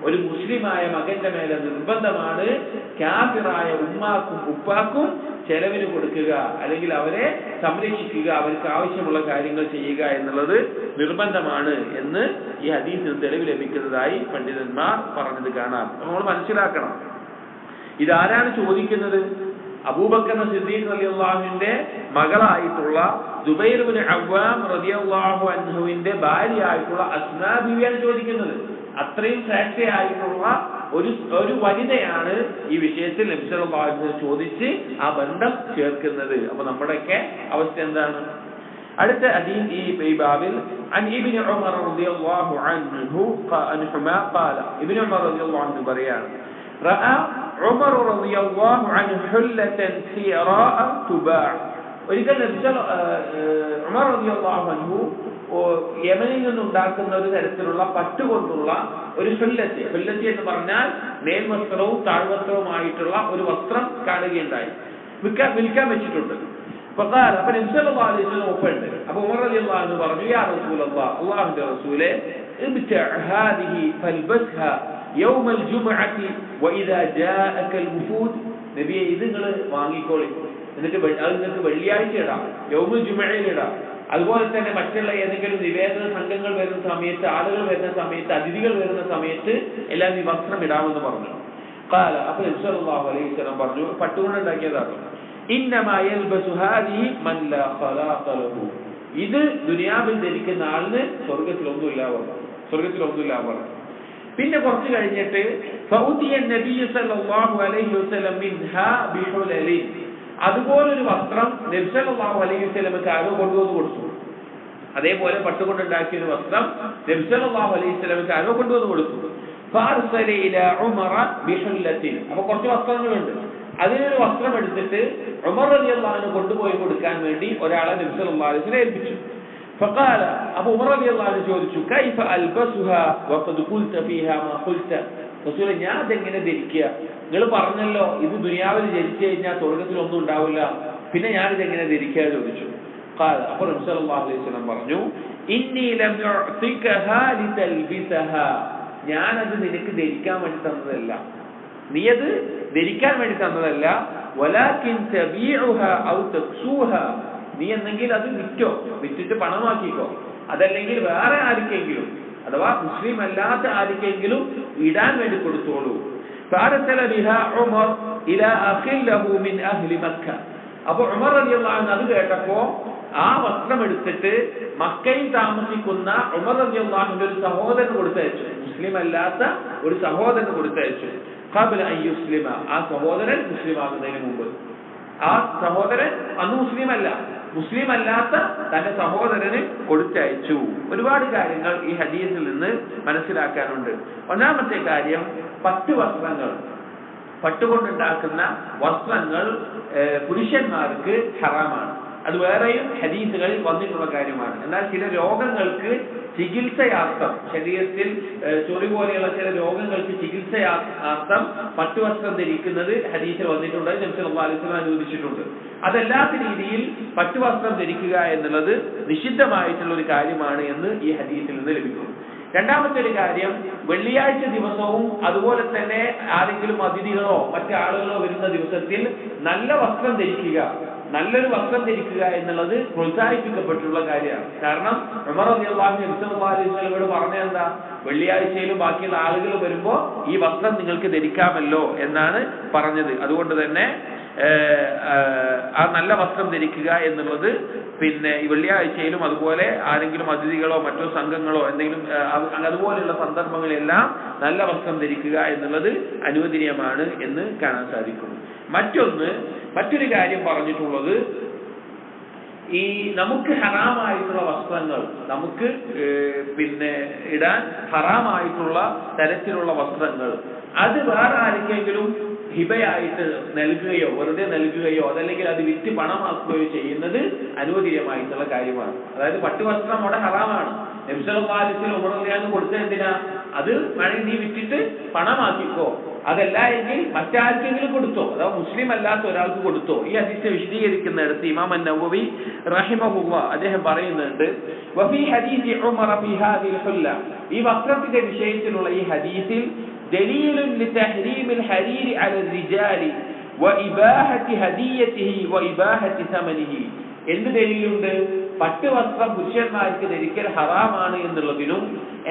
ഒരു മുസ്ലിമായ മകന്റെ മേലെ നിർബന്ധമാണ് കാഫിറായ ഉമ്മാക്കും ഉപ്പാക്കും ചെലവിന് കൊടുക്കുക, അല്ലെങ്കിൽ അവരെ സംരക്ഷിക്കുക, അവർക്ക് ആവശ്യമുള്ള കാര്യങ്ങൾ ചെയ്യുക എന്നുള്ളത് നിർബന്ധമാണ് എന്ന് ഈ ഹദീസിന് തെളിവ് ലഭിക്കുന്നതായി പണ്ഡിതന്മാർ പറഞ്ഞത് കാണാം. നമ്മൾ മനസ്സിലാക്കണം, ഇതാരാണ് ചോദിക്കുന്നത്? അബൂബക്കർ സിദ്ദീഖ് റളിയല്ലാഹുവിന്റെ മകളായിട്ടുള്ള സുബൈർ ഇബ്നു അവ്വാം റളിയല്ലാഹു അൻഹുവിന്റെ ഭാര്യയായിട്ടുള്ള അസ്മാ ബീവിയാണ് ചോദിക്കുന്നത്. അത്രയും ശ്രേഷ്ഠയായിട്ടുള്ള ഒരു വനിതയാണ് ഈ വിഷയത്തിൽ നബി സല്ലല്ലാഹു അലൈഹി വസല്ലം ചോദിച്ച് ആ ബന്ധം ചേർക്കുന്നത്. അപ്പൊ നമ്മുടെയൊക്കെ അവസ്ഥ എന്താണ്? അടുത്ത ഹദീസ് ഈ ബാബിൽ അൻ ഇബ്നു ഉമർ റളിയല്ലാഹു അൻഹു ഖാല, ഇബ്നു ഉമർ റളിയല്ലാഹു അൻഹു പറയാണ്, റഅ ഉമർ റളിയല്ലാഹു അൻഹു ഹുല്ലതൻ സിറാഅ തുബാ. ഒരിക്കൽ ഉമർ റളിയല്ലാഹു അൻഹു യമനിൽ നിന്നുണ്ടാക്കുന്ന ഒരു തരത്തിലുള്ള പട്ടുകൊണ്ടുള്ള ഒരു ഹുല്ലത്തി എന്ന് പറഞ്ഞാൽ മേൽവസ്ത്രവും താഴ്വസ്ത്രവുമായിട്ടുള്ള ഒരു വസ്ത്രം കാണുകയുണ്ടായി, വിൽക്കാൻ വെച്ചിട്ടുണ്ട്. അപ്പൊ നബി സല്ലല്ലാഹു അലൈഹി വസല്ലം ഒപ്പുണ്ട്. അപ്പൊ ഉമർ റളിയല്ലാഹു അൻഹു പറഞ്ഞു, യാ റസൂലല്ലാഹ്, അല്ലാഹുവിന്റെ റസൂലേ, ഇബ്തഅ ഹാദിഹി ഫൽബസ്ഹാ യൗമൽ ജുമുഅത്തി വഇദാ ജാഅക അൽ വുഫൂദ്. നബിയെ, ഇത് നിങ്ങൾ വാങ്ങിക്കോളി, എന്നിട്ട് അത് നിങ്ങൾക്ക് വെള്ളിയാഴ്ച ഇടാം, യൗമുൽ ജുമുഅയിൽ ഇടാം. അതുപോലെ തന്നെ മറ്റുള്ള ഏതെങ്കിലും നിവേദന സംഘങ്ങൾ വരുന്ന സമയത്ത്, ആളുകൾ വരുന്ന സമയത്ത്, അതിഥികൾ വരുന്ന സമയത്ത് എല്ലാം ഈ വസ്ത്രം ഇടാമെന്ന് പറഞ്ഞു. ഖാല, അപ്പോൾ നബി സല്ലല്ലാഹു അലൈഹി വസല്ലം പറഞ്ഞു, പട്ടുകൊണ്ട് ഉണ്ടാക്കിയതാണ്. ഇന്നമാ യൽബസു ഹാദിഹി മൻ ലാ ഖലാഖ ലഹു. ഇത് ദുനിയാവിൽ ധരിക്കുന്ന ആളിന് സ്വർഗ്ഗത്തിലൊന്നുമില്ല പറഞ്ഞു. പിന്നെ കുറച്ച് കഴിഞ്ഞിട്ട് ഫൗതിയ നബി സല്ലല്ലാഹു അലൈഹി വസല്ലം മിൻഹാ ബിഹുലലി. അതുപോലൊരു വസ്ത്രം നബി സല്ലല്ലാഹു അലൈഹി വസല്ലമക്ക് ആരോ കൊണ്ടുവന്ന് കൊടുത്തു. അതേപോലെ പട്ടുകൊണ്ടുണ്ടാക്കിയ ഒരു വസ്ത്രം നബി സല്ലല്ലാഹു അലൈഹി വസല്ലമക്ക് ആരോ കൊണ്ടുവന്ന് കൊടുത്തു. ഫഅർസല ഇലാ ഉമറ ബിഹുല്ലത്തിൻ. അപ്പോൾ കുറച്ച് വസ്ത്രങ്ങളുണ്ട്, അതിനൊരു വസ്ത്രം എടുത്തിട്ട് ഉമർ റളിയല്ലാഹു അൻഹു കൊണ്ടുപോയി കൊടുക്കാൻ വേണ്ടി ഒരാളെ നബി സല്ലല്ലാഹു അലൈഹി വസല്ലം ഏൽപ്പിച്ചു. ഫഖാല, അപ്പോൾ ഉമർ റളിയല്ലാഹു അൻഹു ചോദിച്ചു, കൈഫ അൽബസുഹാ വഖദ് ഖുൽത ഫീഹാ മാ ഖുൽത. റസൂലേ, ഞാൻ അതെങ്ങനെ ധരിക്കുക? നിങ്ങൾ പറഞ്ഞല്ലോ ഇത് ദുനിയാവിൽ ധരിച്ചു കഴിഞ്ഞാൽ സ്വർഗ്ഗത്തിലൊന്നും ഉണ്ടാവില്ല, പിന്നെ ഞാനിതെങ്ങനെ ധരിക്കുക ചോദിച്ചു. ഖാല, അപ്പോൾ നബി സല്ലല്ലാഹു അലൈഹി വസല്ലം പറഞ്ഞു, ഇന്നി ലം യുഅതികഹാ ലിതൽബിസഹാ. ഞാനത് നിനക്ക് ധരിക്കാൻ വേണ്ടി തന്നതല്ല, നീ അത് ധരിക്കാൻ വേണ്ടി തന്നതല്ല. വലാകിൻ തബീഉഹാ ഔ തക്സൂഹാ. നീ എന്നെങ്കിൽ അത് വിറ്റിട്ട് പണമാക്കിക്കോ, അതല്ലെങ്കിൽ വേറെ ആർക്കെങ്കിലും, അഥവാ മുസ്ലിം അല്ലാത്ത ആർക്കെങ്കിലും ഇടാൻ വേണ്ടി കൊടുത്തോളൂ. ഫഅർസല ബിഹാ ഉമർ ഇലാ അഖിൻ ലഹു മിൻ അഹ്ലി മക്ക. അപ്പോൾ ഉമർ റളിയല്ലാഹു അൻഹു അത് കേട്ടപ്പോ ആ വസ്ത്രം എടുത്തിട്ട് മക്കയിൽ താമസിക്കുന്ന ഉമർ റളിയല്ലാഹു അൻഹുവിന്റെ ഒരു സഹോദരന് കൊടുത്തയച്ചു, മുസ്ലിം അല്ലാത്ത ഒരു സഹോദരന് കൊടുത്തയച്ചു. ഖബല അൻ യുസ്ലിമ. ആ സഹോദരൻ മുസ്ലിം ആകുന്നതിന് മുമ്പ്. ആ സഹോദരൻ അന്ന് മുസ്ലിം അല്ലാത്ത തന്റെ സഹോദരന് കൊടുത്തയച്ചു. ഒരുപാട് കാര്യങ്ങൾ ഈ ഹദീസിൽ നിന്ന് മനസ്സിലാക്കാനുണ്ട്. ഒന്നാമത്തെ കാര്യം, പട്ടുകൊണ്ടുണ്ടാക്കുന്ന വസ്ത്രങ്ങൾ പുരുഷന്മാർക്ക് ഹറാമാണ്. അത് വേറെയും ഹദീസുകളിൽ വന്നിട്ടുള്ള കാര്യമാണ്. എന്നാൽ ചില രോഗങ്ങൾക്ക് ചികിത്സയാർത്ഥം, ശരീരത്തിൽ ചൊറി പോലെയുള്ള ചില രോഗങ്ങൾക്ക് ചികിത്സയാർത്ഥം പട്ടുവസ്ത്രം ധരിക്കുന്നത് ഹദീസിൽ വന്നിട്ടുണ്ട്. നബി സല്ലല്ലാഹു അലൈഹി വസല്ലം അനുവദിച്ചിട്ടുണ്ട്. അതല്ലാത്ത രീതിയിൽ പട്ടുവസ്ത്രം ധരിക്കുക എന്നുള്ളത് നിഷിദ്ധമായിട്ടുള്ള ഒരു കാര്യമാണ് എന്ന് ഈ ഹദീസിൽ നിന്ന് ലഭിക്കുന്നു. രണ്ടാമത്തെ ഒരു കാര്യം, വെള്ളിയാഴ്ച ദിവസവും അതുപോലെ തന്നെ ആരെങ്കിലും അതിഥികളോ മറ്റാളുകളോ വരുന്ന ദിവസത്തിൽ നല്ല വസ്ത്രം ധരിക്കുക, നല്ലൊരു വസ്ത്രം ധരിക്കുക എന്നുള്ളത് പ്രോത്സാഹിപ്പിക്കപ്പെട്ടുള്ള കാര്യമാണ്. കാരണം ഉമർ റളിയല്ലാഹു അൻഹു പറഞ്ഞത് എന്താ, വെള്ളിയാഴ്ചയിലും ബാക്കിയുള്ള ആളുകൾ വരുമ്പോൾ ഈ വസ്ത്രം നിങ്ങൾക്ക് ധരിക്കാമല്ലോ എന്നാണ് പറഞ്ഞത്. അതുകൊണ്ട് തന്നെ ആ നല്ല വസ്ത്രം ധരിക്കുക എന്നുള്ളത് പിന്നെ ഈ വെള്ളിയാഴ്ചയിലും അതുപോലെ ആരെങ്കിലും അതിഥികളോ മറ്റോ സംഘങ്ങളോ എന്തെങ്കിലും അതുപോലെയുള്ള സന്ദർഭങ്ങളെല്ലാം നല്ല വസ്ത്രം ധരിക്കുക എന്നുള്ളത് അനുവദനീയമാണ് എന്ന് കാണാൻ സാധിക്കും. മറ്റൊരു കാര്യം പറഞ്ഞിട്ടുള്ളത്, ഈ നമുക്ക് ഹറാമായിട്ടുള്ള വസ്ത്രങ്ങൾ, നമുക്ക് പിന്നെ ഇടാൻ ഹറാമായിട്ടുള്ള തരത്തിലുള്ള വസ്ത്രങ്ങൾ, അത് വേറെ ആർക്കെങ്കിലും ഹിബയായിട്ട് നൽകുകയോ വെറുതെ നൽകുകയോ അതല്ലെങ്കിൽ അത് വിറ്റ് പണമാക്കുകയോ ചെയ്യുന്നത് അനുവദനീയമായിട്ടുള്ള കാര്യമാണ്. അതായത് പട്ടുവസ്ത്രം അവിടെ ഹറാമാണ്. നബി സല്ലല്ലാഹു അലൈഹി വസല്ലം ഉമർ റളിയല്ലാഹു അൻഹു കൊടുത്തത് എന്തിനാ? അത് വേണമെങ്കിൽ നീ വിറ്റിട്ട് പണമാക്കിക്കോ, അതല്ല എങ്കിൽ മറ്റാർക്കെങ്കിലും കൊടുത്തോ, അഥവാ മുസ്ലിം അല്ലാത്ത ഒരാൾക്ക് കൊടുത്തോ. ഈ ഹദീസ് വിശദീകരിക്കുന്നിടത്ത് ഇമാം അൻ-നവവി റഹിമഹുല്ലാഹ് അദ്ദേഹം പറയുന്നുണ്ട്, വഫീ ഹദീസി ഉമർ ഫീ ഹാദിൽ ഹുല്ല, ഈ വസ്ത്രത്തിന്റെ വിഷയത്തിലുള്ള ഈ ഹദീസിൽ ദലീലുൻ ലിതഹ്രീമിൽ ഹരീരി അലൽ റിജാലി വഇബാഹത്തി ഹദിയതിഹി വഇബാഹത്തി സമനിഹി. എന്ത് ദലീലുണ്ട്? പട്ടുവസ്ത്രം പുരുഷന്മാർക്ക് ധരിക്കൽ ഹറാമാണ് എന്നുള്ളതിനും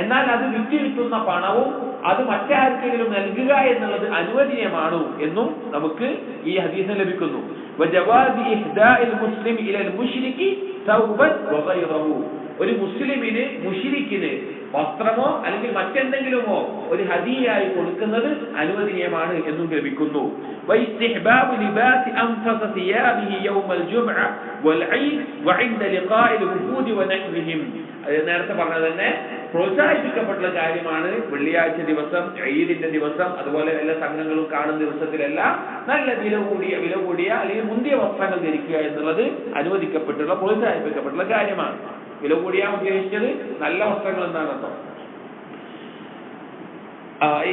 എന്നാൽ അത് വിറ്റ് കിട്ടുന്ന പണവും അത് മറ്റാർക്കെങ്കിലും നൽകുക എന്നുള്ളത് അനുവദനീയമാണ് എന്നും നമുക്ക് ഈ ഹദീസിൽ ലഭിക്കുന്നു. വജവാദി ഇഹ്ദാഇൽ മുസ്ലിം ഇലൽ മുശ്രികി തൗബൻ വഗൈറഹു, ഒരു മുസ്ലിമിന് മുശ്രിക്കിന് വസ്ത്രമോ അല്ലെങ്കിൽ മറ്റെന്തെങ്കിലുമോ ഒരു ഹദിയയായി കൊടുക്കുന്നത് അനുവദനീയമാണ് എന്നും ലഭിക്കുന്നു. വഇസ്തിഹ്ബാബു ലിബാസി അൻഫസ സിയാബിഹി യൗമൽ ജുംഅ വൽ ഈദ് വഇൻദ ലിഖാഇൽ വുഫൂദി വനഹ്വിഹിം, നേരത്തെ പറഞ്ഞത് തന്നെ പ്രോത്സാഹിപ്പിക്കപ്പെട്ട കാര്യമാണ്. വെള്ളിയാഴ്ച ദിവസം, ഈദിന്റെ ദിവസം, അതുപോലെ എല്ലാ സംഘങ്ങളും കാണുന്ന ദിവസത്തിലെല്ലാം നല്ല വില കൂടിയ അല്ലെങ്കിൽ മുന്തിയ വസ്ത്രങ്ങൾ ധരിക്കുക എന്നുള്ളത് അനുവദിക്കപ്പെട്ടുള്ള പ്രോത്സാഹിപ്പിക്കപ്പെട്ടുള്ള കാര്യമാണ്. വില കൂടിയാ ഉദ്ദേശിച്ചത് നല്ല വസ്ത്രങ്ങൾ എന്താണെന്നോ.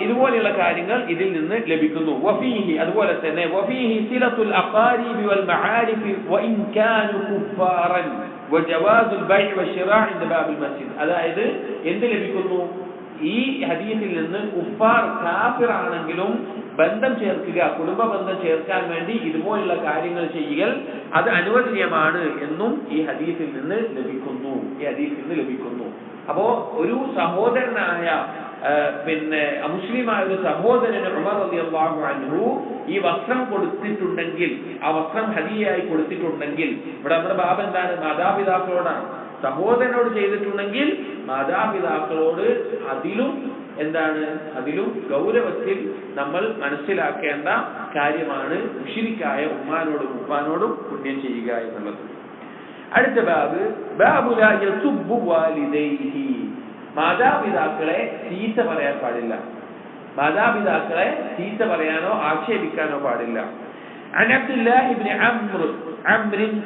ഇതുപോലെയുള്ള കാര്യങ്ങൾ ഇതിൽ നിന്ന് ലഭിക്കുന്നു. വഫീഹി, അതുപോലെ തന്നെ വഫീഹി സിലത്തുൽ അഖാരിബി വൽ മആരിഫി വഇൻ കാനു കുഫാറൻ വജവാസുൽ ബൈഅ വശിറാ ഇൻദ ബാബിൽ മസ്ജിദ്. അതായത് എന്ത് ലഭിക്കുന്നു? ഈ ഹദീസിൽ നിന്ന് കുഫാർ കാഫിർ ആണെങ്കിലും ബന്ധം ചേർക്കുക, കുടുംബ ബന്ധം ചേർക്കാൻ വേണ്ടി ഇതുപോലുള്ള കാര്യങ്ങൾ ചെയ്യുക അത് അനുവദനീയമാണ് എന്നും ഈ ഹദീസിൽ നിന്ന് ലഭിക്കുന്നു. അപ്പോ ഒരു സഹോദരനായ പിന്നെ അമുസ്ലിമായ ഒരു സഹോദരന് ഉമർ റളിയല്ലാഹു അൻഹു ഈ വസ്ത്രം കൊടുത്തിട്ടുണ്ടെങ്കിൽ, ആ വസ്ത്രം ഹദിയയായി കൊടുത്തിട്ടുണ്ടെങ്കിൽ, ഇവിടെ നമ്മുടെ ബാബ് എന്താണ്? മാതാപിതാക്കളോടാണ്. സഹോദരനോട് ചെയ്തിട്ടുണ്ടെങ്കിൽ മാതാപിതാക്കളോട് അതിലും ഗൗരവത്തിൽ നമ്മൾ മനസ്സിലാക്കേണ്ട കാര്യമാണ് മുശ്രിക്കായ ഉമ്മാനോടും ഉപ്പാനോടും പുണ്യം ചെയ്യുക എന്നുള്ളത്. അടുത്ത ബാബു ലാ യസുബ്ബു വാലിദൈഹി, മാതാപിതാക്കളെ ചീത്ത പറയാൻ പാടില്ല, മാതാപിതാക്കളെ ചീത്ത പറയാനോ ആക്ഷേപിക്കാനോ പാടില്ല. عن عبد الله بن عمرو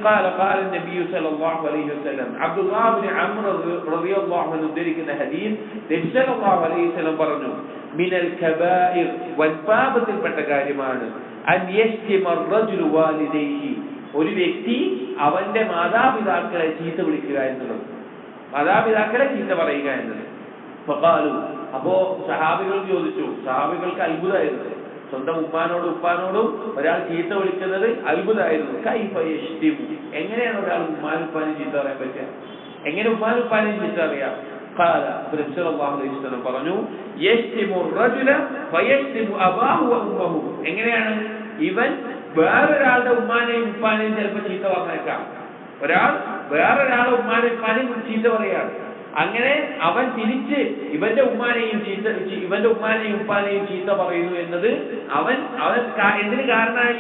قال قال النبي صلى الله عليه وسلم, عبد الله بن عمرو رضي الله عنه ധരിക്കുന്ന ഹദീസ്, നബി സല്ലല്ലാഹു അലൈഹി വസല്ലം പറഞ്ഞു, മിനൽ കബായിർ, വൻപാപത്തിൽപ്പെട്ട കാര്യമാണ്, അൻ യശ്തിമ റജുലു വാലിദൈഹി, ഒരു വ്യക്തി അവന്റെ മാതാപിതാക്കളെ ചീത്ത വിളിക്കുക എന്നുള്ളത്, മാതാപിതാക്കളെ ചീത്ത പറയുക എന്നത്. ഫഖാലു, അപ്പോ സഹാബികൾ ചോദിച്ചു, സഹാബികൾക്ക് അത്ഭുതമായിരുന്നു, സ്വന്തം ഉപ്പാനോടും ഉപ്പാനോടും ഒരാൾ ചീത്ത വിളിക്കുന്നത് അത്ഭുതമായിരുന്നു. കൈഫ യശ്തിമു, എങ്ങനെയാണ് ഒരാൾ ഉമ്മാനും ഉപ്പാനും ചീത്ത പറയാൻ പറ്റുക? എങ്ങനെ ഉമ്മാനും ഉപ്പാനും ചീത്ത അറിയാം? ഖാല, സല്ലല്ലാഹു അലൈഹി വസല്ലം പറഞ്ഞു, യശ്തിമു റജുല ഫയശ്തിമു അബാഹു വ ഉമ്മഹു, എങ്ങനെയാണ്? ഇവൻ വേറൊരാളുടെ ഉമ്മാനെയും ഉപ്പാനെയും ചിലപ്പോൾ ചീത്ത പറഞ്ഞേക്കാം. ഒരാൾ വേറൊരാളുടെ ഉമ്മാനെയും ഉപ്പാനെയും ചീത്ത പറയാണ്. അങ്ങനെ അവൻ തിരിച്ച് ഇവന്റെ ഉമ്മാനെയും ഉപ്പാനെയും ചീത്ത പറയുന്നു എന്നത് അവൻ എന്തിന് കാരണമായി?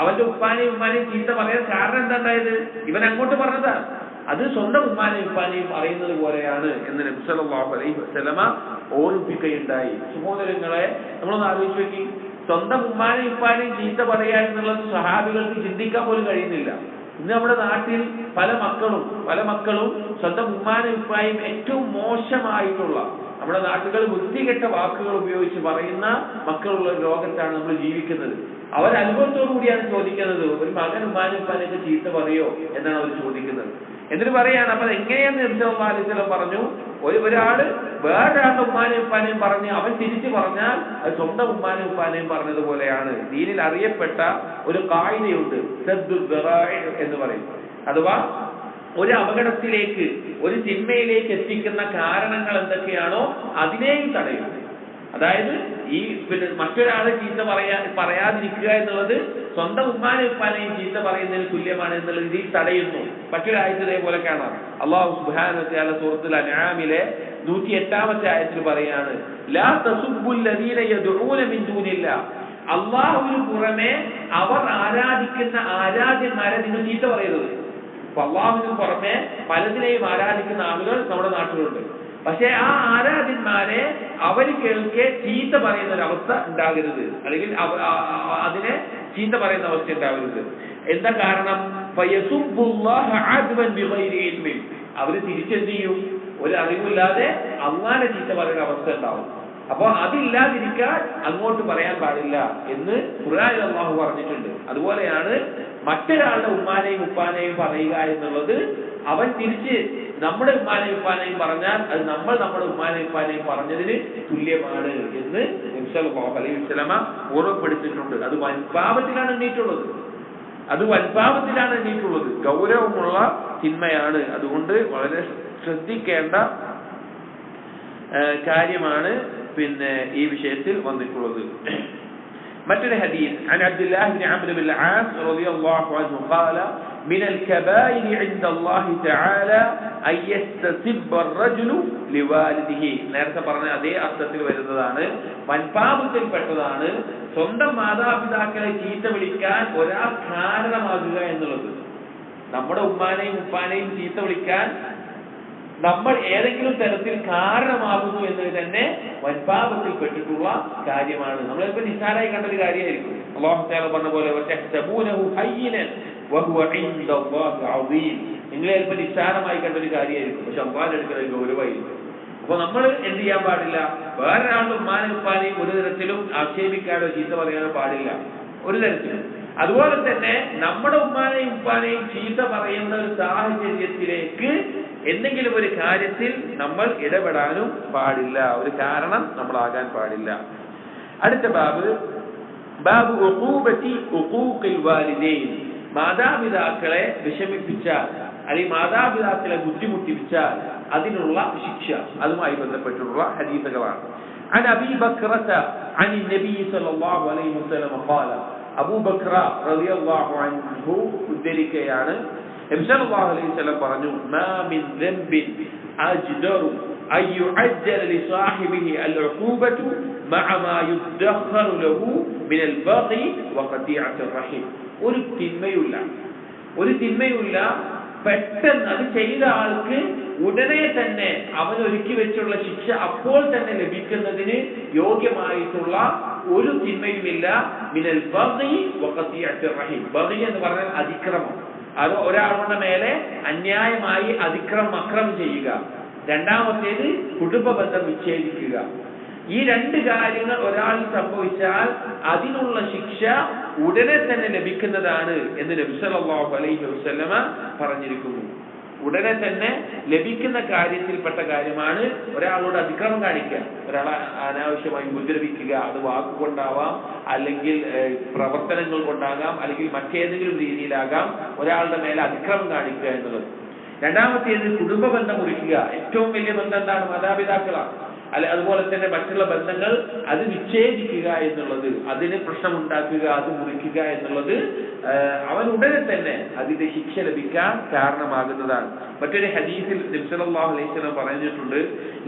അവന്റെ ഉപ്പാനെയും ഉമ്മാനെയും ചീത്ത പറയാൻ കാരണം എന്താണ്ടായത്? ഇവൻ അങ്ങോട്ട് പറഞ്ഞതാണ്. അത് സ്വന്തം ഉമ്മാനെയും ഉപ്പാനെയും പറയുന്നത് പോലെയാണ് എന്ന് നബി സല്ലല്ലാഹു അലൈഹി വസല്ലമ ഓർമ്മിപ്പിക്കുകയുണ്ടായി. സഹോദരങ്ങളെ, നമ്മളൊന്ന് ആലോചിച്ച് നോക്കി, സ്വന്തം ഉമ്മാനെയും ഉപ്പാനെയും ചീത്ത പറയുക എന്നുള്ളത് സഹാബികൾക്ക് ചിന്തിക്കാൻ പോലും കഴിയുന്നില്ല. ഇന്ന് നമ്മുടെ നാട്ടിൽ പല മക്കളും സ്വന്തം ഉമ്മാനും ഉപ്പായും ഏറ്റവും മോശമായിട്ടുള്ള നമ്മുടെ നാട്ടുകൾ വൃത്തികെട്ട വാക്കുകൾ ഉപയോഗിച്ച് പറയുന്ന മക്കളുള്ള ഒരു ലോകത്താണ് നമ്മൾ ജീവിക്കുന്നത്. അവർ അനുഭവത്തോടു കൂടിയാണ് ചോദിക്കുന്നത്, ഒരു മകൻ ഉമ്മാനും ഉപ്പാനെയൊക്കെ ചീത്ത പറയോ എന്നാണ് അവർ ചോദിക്കുന്നത്. എന്നിട്ട് പറയാണ്, അപ്പൊ എങ്ങനെയാന്ന് നബി സല്ലല്ലാഹു അലൈഹി വസല്ലം പറഞ്ഞു, ഒരാള് വേറൊരാളുടെ ഉമ്മാനെയും ഉപ്പാനെയും പറഞ്ഞ് അവൻ തിരിച്ചു പറഞ്ഞാൽ അത് സ്വന്തം ഉമ്മാനെയും ഉപ്പാനെയും പറഞ്ഞതുപോലെയാണ്. ദീനിൽ അറിയപ്പെട്ട ഒരു ഖായിദയുണ്ട്, സദ്ദു ദറാഇ എന്ന് പറയും. അഥവാ ഒരു അപകടത്തിലേക്ക്, ഒരു തിന്മയിലേക്ക് എത്തിക്കുന്ന കാരണങ്ങൾ എന്തൊക്കെയാണോ അതിനെയും തടയും. അതായത് ഈ മറ്റൊരാളെ ചീത്ത പറയാതിരിക്കുക എന്നുള്ളത് സ്വന്തം ഉമ്മാനെയും ഉപ്പാനെയും ചീത്ത പറയുന്നതിന് തുല്യമാണ് എന്നുള്ള രീതിയിൽ തടയുന്നു. മറ്റൊരാഴ്ച ഇതേപോലെ കാണാം. അല്ലാഹു സുബ്ഹാനഹു വ തആല സൂറത്തുൽ അൻആമിലെ 108-ാമത്തെ ആയത്തിൽ പറയാണ്, ലാ തസുബ്ബുൽ ലദീന യദ്ഊന മിൻ ദൂനില്ലാ, അല്ലാഹുവിന് പുറമെ അവർ ആരാധിക്കുന്ന ആരാധ്യന്മാരെ നിങ്ങൾ ചീത്ത പറയരുത്. അപ്പൊ അല്ലാഹുവിന് പുറമെ പലതിനെയും ആരാധിക്കുന്ന ആളുകൾ നമ്മുടെ നാട്ടിലുണ്ട്. പക്ഷെ ആ ആരാധ്യന്മാരെ അവർ കേൾക്കെ ചീത്ത പറയുന്ന ഒരവസ്ഥ ഉണ്ടാകരുത്, അല്ലെങ്കിൽ അതിനെ ചീത്ത പറയുന്ന അവസ്ഥ ഉണ്ടാവരുത്. എന്താ കാരണം? അവര് തിരിച്ചെന്ത് ചെയ്യും? ഒരു അറിവില്ലാതെ അള്ളാനെ ചീത്ത പറയുന്ന അവസ്ഥ ഉണ്ടാവും. അപ്പൊ അതില്ലാതിരിക്കാൻ അങ്ങോട്ട് പറയാൻ പാടില്ല എന്ന് ഖുർആനിൽ അല്ലാഹു പറഞ്ഞിട്ടുണ്ട്. അതുപോലെയാണ് മറ്റൊരാളുടെ ഉമ്മാനെയും ഉപ്പാനെയും പറയുക എന്നുള്ളത്, അവൻ തിരിച്ച് നമ്മുടെ ഉമ്മാനെയും ഉപ്പാനെയും പറഞ്ഞാൽ അത് നമ്മൾ നമ്മുടെ ഉമ്മാനെയും ഉപ്പാനെയും പറഞ്ഞതിന് തുല്യമാണ് എന്ന് നബി സല്ലല്ലാഹു അലൈഹി വസല്ലമ ഓർമ്മപ്പെടുത്തിയിട്ടുണ്ട്. അത് വൻപാപത്തിലാണ് എണ്ണീട്ടുള്ളത്, ഗൗരവമുള്ള തിന്മയാണ്. അതുകൊണ്ട് വളരെ ശ്രദ്ധിക്കേണ്ട കാര്യമാണ് ഈ വിഷയത്തിൽ വന്നിട്ടുള്ളത്. മറ്റൊരു ഹദീസ് عن عبد الله بن عمرو بن العاص رضي الله عنه قال من الكبائر عند الله تعالى أن يستسب الرجل لوالده. നേരത്തെ പറഞ്ഞ അതേ അർത്ഥത്തിൽ വരുന്നതാണ്. വൻപാപത്തിൽപ്പെട്ടതാണ് സ്വന്തം മാതാപിതാക്കളെ ചീത്ത വിളിക്കാൻ ഒരാൾ കാരണമാകുക എന്നുള്ളത്. നമ്മുടെ ഉമ്മാനെയും ഉപ്പാനെയും ചീത്ത വിളിക്കാൻ നമ്മൾ ഏതെങ്കിലും തരത്തിൽ കാരണമാകുന്നു എന്നത് തന്നെ വൻപാപത്തിൽ പെട്ടിട്ടുള്ള കാര്യമാണ്. നമ്മളിപ്പോ നിസ്സാരമായി കണ്ടൊരു കാര്യമായിരിക്കും. അല്ലാഹു തആല പറഞ്ഞ പോലെ നിങ്ങളെ ചിലപ്പോൾ നിസ്സാരമായി കണ്ടൊരു കാര്യമായിരിക്കും, പക്ഷെ അള്ളാഹുവിന്റെ അടുക്കൽ ഗൗരവമായിരിക്കും. അപ്പൊ നമ്മൾ എന്ത് ചെയ്യാൻ പാടില്ല? വേറൊരാളുടെ ഉമ്മാനെയും ഉപ്പാനെയും ഒരു തരത്തിലും ആക്ഷേപിക്കാനോ ചീത്ത പറയാനോ പാടില്ല, ഒരു തരത്തിലും. അതുപോലെ തന്നെ നമ്മുടെ ഉമ്മാനെയും ഉപ്പാനെയും ചീത്ത പറയുന്ന ഒരു സാഹചര്യത്തിലേക്ക് എന്തെങ്കിലും ഒരു കാര്യത്തിൽ നമ്മൾ ഇടപെടാനും പാടില്ല, ഒരു കാരണം നമ്മളാകാൻ പാടില്ല. അടുത്ത ബാബ് ഉഖൂബത്തി ഉഖൂഖിൽ വാലിദൈൻ. മാതാപിതാക്കളെ വിഷമിപ്പിച്ചാൽ അല്ലെങ്കിൽ മാതാപിതാക്കളെ ബുദ്ധിമുട്ടിപ്പിച്ചാൽ അതിനുള്ള ശിക്ഷ, അതുമായി ബന്ധപ്പെട്ടുള്ള ഹദീസുകളാണ്. عن أبي بكرة عن النبي صلى الله عليه وسلم قال അബൂ ബക്ര റളിയല്ലാഹു അൻഹു ഉദ്ധരിക്കുകയാണ്, നബി സല്ലല്ലാഹു അലൈഹി വസല്ലം പറഞ്ഞു, മാ മിൻ ദംബിൻ അജ്ദറു അൻ യുഅജ്ജല ലിസാഹിബിഹി അൽഉഖൂബതു മഅ മാ യുദ്ഖറു ലഹു മിനൽ ബഗി വഖതിഅത്തി റഹീം. ഒരു തിന്മയുമില്ല പെട്ടെന്ന് അത് ചെയ്ത ആൾക്ക് ഉടനെ തന്നെ അവൻ ഒരുക്കി വെച്ചുള്ള ശിക്ഷ അപ്പോൾ തന്നെ ലഭിക്കുന്നതിന് യോഗ്യമായിട്ടുള്ള ഒരു തിന്മയുമില്ല. മിനൽ ബഗി വഖതിഅത്തി റഹീം. ബഗി എന്ന് പറഞ്ഞാൽ അതിക്രമം, അത് ഒരാളുടെ മേലെ അന്യായമായി അക്രമം ചെയ്യുക. രണ്ടാമത്തേത് കുടുംബ ബന്ധം വിച്ഛേദിക്കുക. ഈ രണ്ട് കാര്യങ്ങൾ ഒരാൾ സംഭവിച്ചാൽ അതിനുള്ള ശിക്ഷ ഉടനെ തന്നെ ലഭിക്കുന്നതാണ് എന്ന് നബി സല്ലല്ലാഹു അലൈഹി വസല്ലമ പറഞ്ഞിരിക്കുന്നു. ഉടനെ തന്നെ ലഭിക്കുന്ന കാര്യത്തിൽപ്പെട്ട കാര്യമാണ് ഒരാളോട് അതിക്രമം കാണിക്കുക, ഒരാളെ അനാവശ്യമായി ഉപദ്രവിക്കുക. അത് വാക്കുകൊണ്ടാവാം, അല്ലെങ്കിൽ പ്രവർത്തനങ്ങൾ കൊണ്ടാകാം, അല്ലെങ്കിൽ മറ്റേതെങ്കിലും രീതിയിലാകാം ഒരാളുടെ മേലെ അതിക്രമം കാണിക്കുക എന്നുള്ളത്. രണ്ടാമത്തേത് കുടുംബ ബന്ധം മുറിക്കുക. ഏറ്റവും വലിയ ബന്ധം എന്താണ്? മാതാപിതാക്കളാണ്. അതുപോലെ തന്നെ മറ്റുള്ള ബന്ധങ്ങൾ അത് വിച്ഛേദിക്കുക എന്നുള്ളത്, അതിന് പ്രശ്നമുണ്ടാക്കുക, അത് മുറിക്കുക എന്നുള്ളത് അവൻ ഉടനെ തന്നെ അതിന്റെ ശിക്ഷ ലഭിക്കാൻ കാരണമാകുന്നതാണ്. മറ്റൊരു ഹദീസിൽ നബി സല്ലല്ലാഹു അലൈഹി വസല്ലം പറഞ്ഞിട്ടുണ്ട്,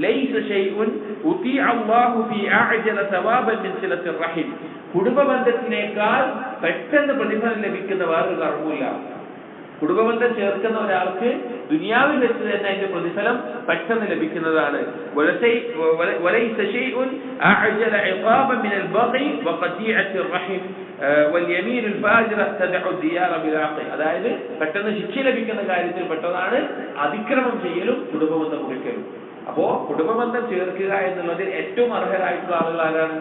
ലൈസ ശൈഉൻ ഉതിഅ അല്ലാഹു ഫീ അഅജല സവാബൻ മിൻ സിലത്തിർ റഹീം. കുടുംബ ബന്ധത്തിനേക്കാൾ പെട്ടെന്ന് പ്രതിഫലം ലഭിക്കുന്ന വേറൊരു കർമ്മമില്ല. കുടുംബബന്ധം ചേർക്കുന്ന ഒരാൾക്ക് ദുനിയാവിൽ വെച്ച് തന്നെ അതിന്റെ പ്രതിഫലം പെട്ടെന്ന് ലഭിക്കുന്നതാണ്. അതായത് പെട്ടെന്ന് ശിക്ഷ ലഭിക്കുന്ന കാര്യത്തിൽ പെട്ടതാണ് അതിക്രമം ചെയ്യലും കുടുംബബന്ധം മുറിക്കലും. അപ്പോ കുടുംബബന്ധം ചേർക്കുക എന്നുള്ളത് ഏറ്റവും അർഹരായിട്ടുള്ള ആളുകൾ ആരാണ്?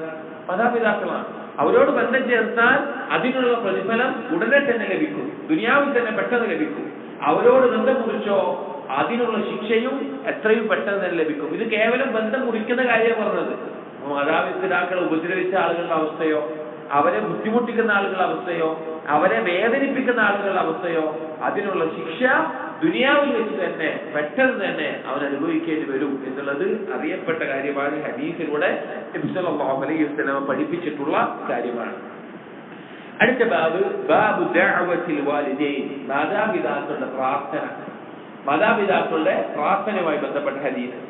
മാതാപിതാക്കളാണ്. അവരോട് ബന്ധം ചേർത്താൽ അതിനുള്ള പ്രതിഫലം ഉടനെ തന്നെ ലഭിക്കും, ദുനിയാവിൽ തന്നെ പെട്ടെന്ന് ലഭിക്കും. അവരോട് ബന്ധം മുറിച്ചോ അതിനുള്ള ശിക്ഷയും എത്രയും പെട്ടെന്ന് തന്നെ ലഭിക്കും. ഇത് കേവലം ബന്ധം മുറിക്കുന്ന കാര്യം പറഞ്ഞത്. മാതാപിതാക്കളെ ഉപദ്രവിച്ച ആളുകളുടെ അവസ്ഥയോ, അവരെ ബുദ്ധിമുട്ടിക്കുന്ന ആളുകളുടെ അവസ്ഥയോ, അവരെ വേദനിപ്പിക്കുന്ന ആളുകളുടെ അവസ്ഥയോ, അതിനുള്ള ശിക്ഷ ദുനിയാവിൽ വെച്ച് തന്നെ പെട്ടെന്ന് തന്നെ അവൻ അനുഭവിക്കേണ്ടി വരും എന്നുള്ളത് അറിയപ്പെട്ട കാര്യമാണ്. ഹദീസിലൂടെ നബി സല്ലല്ലാഹു അലൈഹി വസല്ലം പഠിപ്പിച്ചിട്ടുള്ള കാര്യമാണ്. അടുത്ത ബാബ് ബാബു ദഅവത്തിൽ വാലിദൈൻ, മാതാപിതാക്കളുടെ പ്രാർത്ഥന. മാതാപിതാക്കളുടെ പ്രാർത്ഥനയുമായി ബന്ധപ്പെട്ട ഹദീസ്.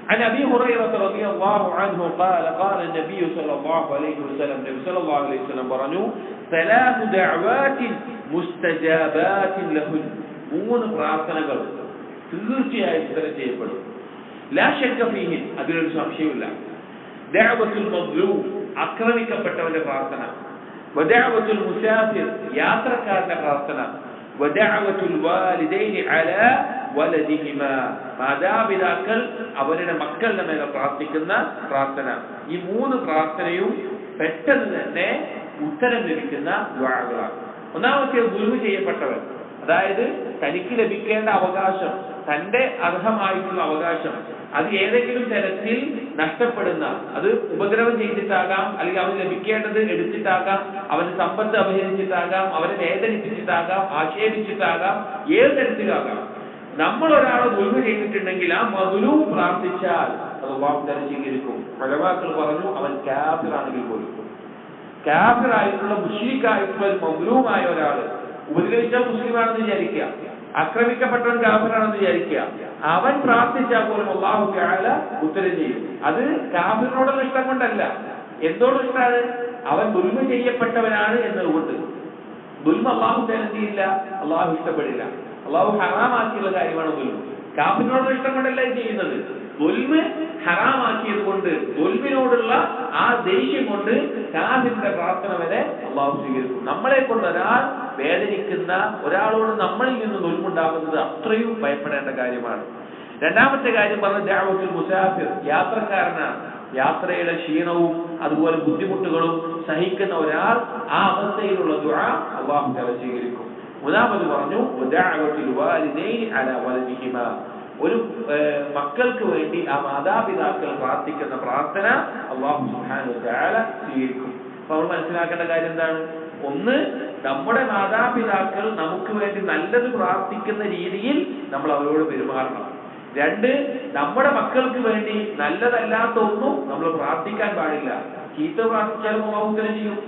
عن أبي هريرة رضي الله عنه قال قال النبي صلى الله عليه وسلم النبي صلى الله عليه وسلم പറഞ്ഞു ثلاث دعوات مستجابات لهن, മൂന്ന് പ്രാർത്ഥനകൾ തീർച്ചയായും ഉത്തരം ചെയ്യപ്പെടും. ലാ ശക്ക ഫീഹിൻ, അതിലൊരു സംശയമില്ല. ദഅവത്തുൽ മദ്ലൂം, ആക്രമിക്കപ്പെട്ടവന്റെ പ്രാർത്ഥന. വദഅവത്തുൽ മുസാഫിർ, യാത്രക്കാരന്റെ പ്രാർത്ഥന. വദഅവത്തുൽ വാലിദൈനി അലാ വലദിഹിമാ, മാതാപിതാക്കൾ അവരുടെ മക്കളുടെ മേലെ പ്രാർത്ഥിക്കുന്ന പ്രാർത്ഥന. ഈ മൂന്ന് പ്രാർത്ഥനയും പെട്ടെന്ന് തന്നെ ഉത്തരം ലഭിക്കുന്ന ദുആകളാണ്. ഒന്നാമത്തെ ദുൽമ ചെയ്യപ്പെട്ടവൻ, അതായത് തനിക്ക് ലഭിക്കേണ്ട അവകാശം, തന്റെ അർഹമായിട്ടുള്ള അവകാശം, അത് ഏതെങ്കിലും തരത്തിൽ നഷ്ടപ്പെടുന്ന, അത് ഉപദ്രവം ചെയ്തിട്ടാകാം, അല്ലെങ്കിൽ അവന് ലഭിക്കേണ്ടത് എടുത്തിട്ടാകാം, അവന്റെ സമ്പത്ത് അപഹരിച്ചിട്ടാകാം, അവനെ വേദനിപ്പിച്ചിട്ടാകാം, ആക്ഷേപിച്ചിട്ടാകാം, ഏത് തരത്തിലാകാം. നമ്മൾ ഒരാളെ ദുൽമ ചെയ്തിട്ടുണ്ടെങ്കിൽ ആ മദ്ലൂം പ്രാർത്ഥിച്ചാൽ അത് അല്ലാഹു തആല സ്വീകരിക്കും. ഉലമാക്കൾ പറഞ്ഞു അവൻ കാഫിറാണെങ്കിൽ പോലും, കാഫിറായിട്ടുള്ള മുശ്രിക്കായിട്ടുള്ള മദ്ലൂമായ ഒരാള്, ഉപദ്രവിച്ച മുസ്ലിമാണെന്ന് വിചാരിക്കുക, ആക്രമിക്കപ്പെട്ടവൻ കാഫിറാണെന്ന് വിചാരിക്കുക, അവൻ പ്രാർത്ഥിച്ചാൽ പോലും അല്ലാഹു തആല ഉത്തരം ചെയ്യും. അത് കാഫിറിനോടുള്ള ഇഷ്ടം കൊണ്ടല്ല. എന്തോടും ഇഷ്ടമാണ്? അവൻ ദുൽമ ചെയ്യപ്പെട്ടവനാണ് എന്നതുകൊണ്ട്. ദുൽമ അല്ലാഹു തആല ചെയ്യില്ല, അല്ലാഹു ഇഷ്ടപ്പെടില്ല. അല്ലാഹു ഹറാമാക്കിയുള്ള കാര്യമാണ് ദുൽമ. കാഫിറിനോടുള്ള ഇഷ്ടം കൊണ്ടല്ല ചെയ്യുന്നത്. ദുൽമ ഹറാമാക്കിയത് കൊണ്ട്, ദുൽമിനോടുള്ള ആ ദേഷ്യം കൊണ്ട് കാഫിറിന്റെ പ്രാർത്ഥന വരെ അല്ലാഹു സ്വീകരിക്കും. നമ്മളെ കൊണ്ട് ഒരാൾ വേദനിക്കുന്ന ഒരാളോട് നമ്മളിൽ നിന്ന് ദുൽമുണ്ടാകുന്നത് അത്രയും ഭയപ്പെടേണ്ട കാര്യമാണ്. രണ്ടാമത്തെ കാര്യം പറഞ്ഞ ദഅവത്തുൽ മുസാഫിർ, യാത്രക്കാരനാണ്. യാത്രയുടെ ക്ഷീണവും അതുപോലെ ബുദ്ധിമുട്ടുകളും സഹിക്കുന്ന ഒരാൾ, ആ അവസ്ഥയിലുള്ള ദുആ അല്ലാഹു തആല സ്വീകരിക്കും. മൂന്നാമത് പറഞ്ഞു ദഅവത്തുൽ വാലിദൈനി അലാ വലദിഹിമാ, ഒരു മക്കൾക്ക് വേണ്ടി ആ മാതാപിതാക്കൾ പ്രാർത്ഥിക്കുന്ന പ്രാർത്ഥന അല്ലാഹു സുബ്ഹാനഹു വ തആല സ്വീകരിക്കും. അപ്പോൾ നമ്മൾ മനസ്സിലാക്കേണ്ട കാര്യം എന്താണ്? ഒന്ന്, നമ്മുടെ മാതാപിതാക്കൾ നമുക്ക് വേണ്ടി നല്ലത് പ്രാർത്ഥിക്കുന്ന രീതിയിൽ നമ്മൾ അവരോട് പെരുമാറണം. രണ്ട്, നമ്മുടെ മക്കൾക്ക് വേണ്ടി നല്ലതല്ലാത്ത ഒന്നും നമ്മൾ പ്രാർത്ഥിക്കാൻ പാടില്ല. ചീത്ത പ്രാർത്ഥിച്ചാലും അല്ലാഹു ഉത്തരം ചെയ്യും.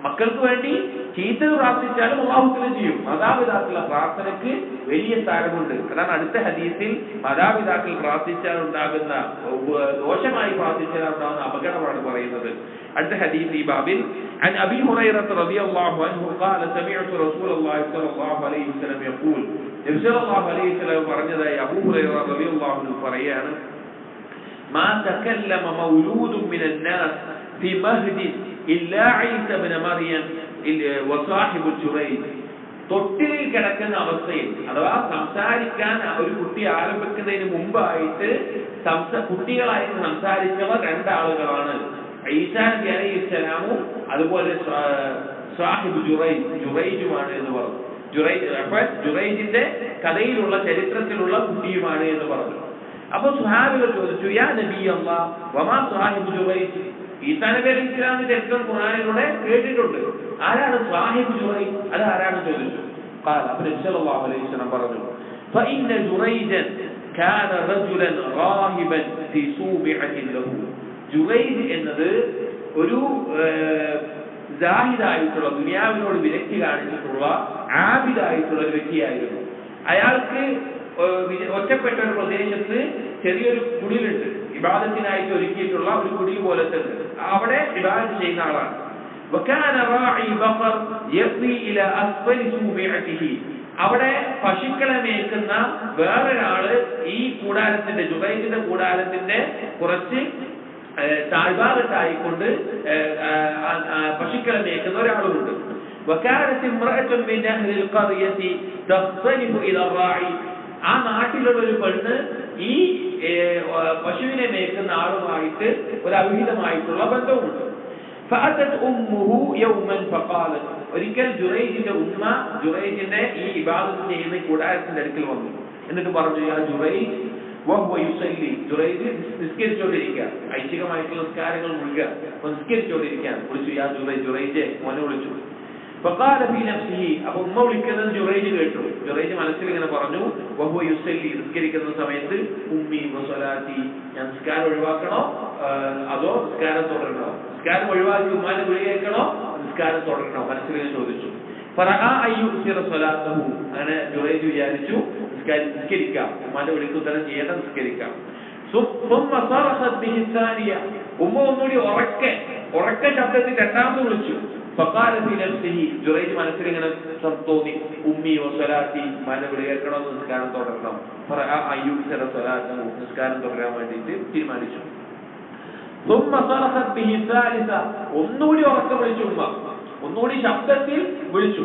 മക്കൾക്ക് വേണ്ടി ചീത്ത പ്രാർത്ഥിച്ചാലും അല്ലാഹു ഉത്തരം ചെയ്യും. മാതാപിതാക്കളുടെ പ്രാർത്ഥനയ്ക്ക് വലിയ സ്ഥാനമുണ്ട്. അതാണ് അടുത്ത ഹദീസിൽ മാതാപിതാക്കൾ പ്രാർത്ഥിച്ചാൽ ഉണ്ടാകുന്ന, ദോഷമായി പ്രാർത്ഥിച്ചാൽ ഉണ്ടാകുന്ന അപകടമാണ് പറയുന്നത്. അടുത്ത ഹദീസ് ഈ ബാബിൽ عن أبي هريرة رضي الله عنه قال سمعت رسول الله صلى الله عليه وسلم يقول നബി സല്ലല്ലാഹു അലൈഹി വസല്ലം പറഞ്ഞതായി അബൂ ഹുറൈറ റളിയല്ലാഹു അൻഹു പറയാണ് ما تكلم مولود من الناس في مهد إلا عيسى بن مريم وصاحب الجريج. തൊട്ടിലിൽ കിടക്കുന്ന അവസ്ഥയിൽ, അഥവാ സംസാരിക്കാൻ ഒരു കുട്ടി ആരംഭിക്കുന്നതിന് മുമ്പായിട്ട് കുട്ടികളായിട്ട് സംസാരിച്ചവർ രണ്ടാളുകളാണ്, ഈസാ നബി അലൈഹിസ്സലാമും അതുപോലെ സാഹിബ് ജുറൈജുമാണ് എന്ന് പറഞ്ഞു. ജുറൈജിന്റെ കഥയിലുള്ള ചരിത്രത്തിലുള്ള കുട്ടിയുമാണ് എന്ന് പറഞ്ഞു. അപ്പൊ സ്വഹാബികൾ ചോദിച്ചു, യാ നബി അല്ലാഹ് വമാ സാഹിബ് ജുറൈജ്? ഈസാ നബി അലൈഹിസ്സലാമിന്റെ ചരിത്രം ഖുർആനിലൂടെ കേട്ടിട്ടുണ്ട്. ആരാണ് സാഹിബ് ജുറൈജ്? അത് ആരാണെന്ന് ചോദിച്ചു. ഖാല, അപ്പോൾ നബി സല്ലല്ലാഹു അലൈഹി വസല്ലം പറഞ്ഞു, فإن جريجا كان رجلا راهبا في صومعة له. ജുറൈജ് എന്നത് ഒരു ജാഹിദായിട്ടുള്ള, ദുനിയാവിനോട് വിരക്തി കാണിച്ചിട്ടുള്ള ആബിദായിട്ടുള്ള ഒരു വ്യക്തിയായിരുന്നു. അയാൾക്ക് ഒറ്റപ്പെട്ട ഒരു പ്രദേശത്ത് ചെറിയൊരു കുടിലുണ്ട്, ഇബാദത്തിനായിട്ട് ഒരുക്കിയിട്ടുള്ള ഒരു കുടിൽ പോലത്തെ, അവിടെ ഇബാദത്ത് ചെയ്യുന്ന ആളാണ്. وكان راعي بقر يقضي الى اسفل صومعته. അവിടെ പശുക്കളെ മേയ്ക്കുന്ന വേറൊരാള് ഈ കൂടാരത്തിന്റെ ജുറൈജിന്റെ കൂടാരത്തിന്റെ കുറച്ച് താഴ്ഭാഗത്തായിക്കൊണ്ട് പശുക്കളെ മേയ്ക്കുന്ന ഒരാളുമുണ്ട്. وكانت امرأة من أهل القرية تختلف إلى الراعي. ആ നാട്ടിലുള്ള ഒരു പെണ്ണ് ഈ പശുവിനെ മേയ്ക്കുന്ന ആളുമായിട്ട് ഒരു അവിഹിതമായിട്ടുള്ള ബന്ധവുമുണ്ട്. فأتت أمه يوما فقالت. ഒരിക്കൽ ജുറൈജിന്റെ ഉമ്മ ജുറൈജിന്റെ ഈ ഇബാദത്ത് ചെയ്യുന്ന കൂടാരത്തിന്റെ അടുക്കൽ വന്നു. എന്നിട്ട് പറഞ്ഞു, യാ ജുറൈജ് വഹുവ യുസല്ലി. ജുറൈജ് നിസ്കരിച്ചുകൊണ്ടിരിക്കുക, ഐച്ഛികമായിട്ടുള്ള നിസ്കാരങ്ങൾ മുഴുക നിസ്കരിച്ചുകൊണ്ടിരിക്കുകയാണ്. വിളിച്ചു, യാ ജുറൈജ്, ജുറൈജെ, മോനെ വിളിച്ചു. فقال في نفسه. അപ്പൊ ഉമ്മ വിളിക്കുന്നത് ജുറൈജ് കേട്ടു. ജുറൈജ് മനസ്സിൽ ഇങ്ങനെ പറഞ്ഞു, വഹുവ യുസല്ലി, നിസ്കരിക്കുന്ന സമയത്ത് ഉമ്മി വസലാത്തി, ഞാൻ നിസ്കാരം ഒഴിവാക്കണോ അതോ നിസ്കാരം തുടരണോ? നിസ്കാരം ഒഴിവാക്കി ഉമ്മാന്റെ വിളി കേൾക്കണോ, നിസ്കാരം തുടരണോ? മനസ്സിൽ ചോദിച്ചു. അങ്ങനെ ജുറൈജ് വിചാരിച്ചു നിസ്കരിക്കാം, ഉമ്മാന്റെ വിളിക്ക് ഉത്തരം ചെയ്യേണ്ട നിസ്കരിക്കാം. ഉമ്മ ഒന്നുകൂടി ഉറക്കെ ശബ്ദത്തിൽ രണ്ടാമത് വിളിച്ചു. ജുറൈജ് മനസ്സിൽ ഇങ്ങനെ തോന്നി, ഉമ്മി വസലാത്തി, ഉമ്മാന്റെ വിളി കേൾക്കണോ, നിസ്കാരം തുടരണം. നിസ്കാരം തുടരാൻ വേണ്ടിയിട്ട് തീരുമാനിച്ചു. ഒന്നുകൂടി ഉറക്കം വിളിച്ചു ഉമ്മ, ഒന്നുകൂടി ശബ്ദത്തിൽ വിളിച്ചു.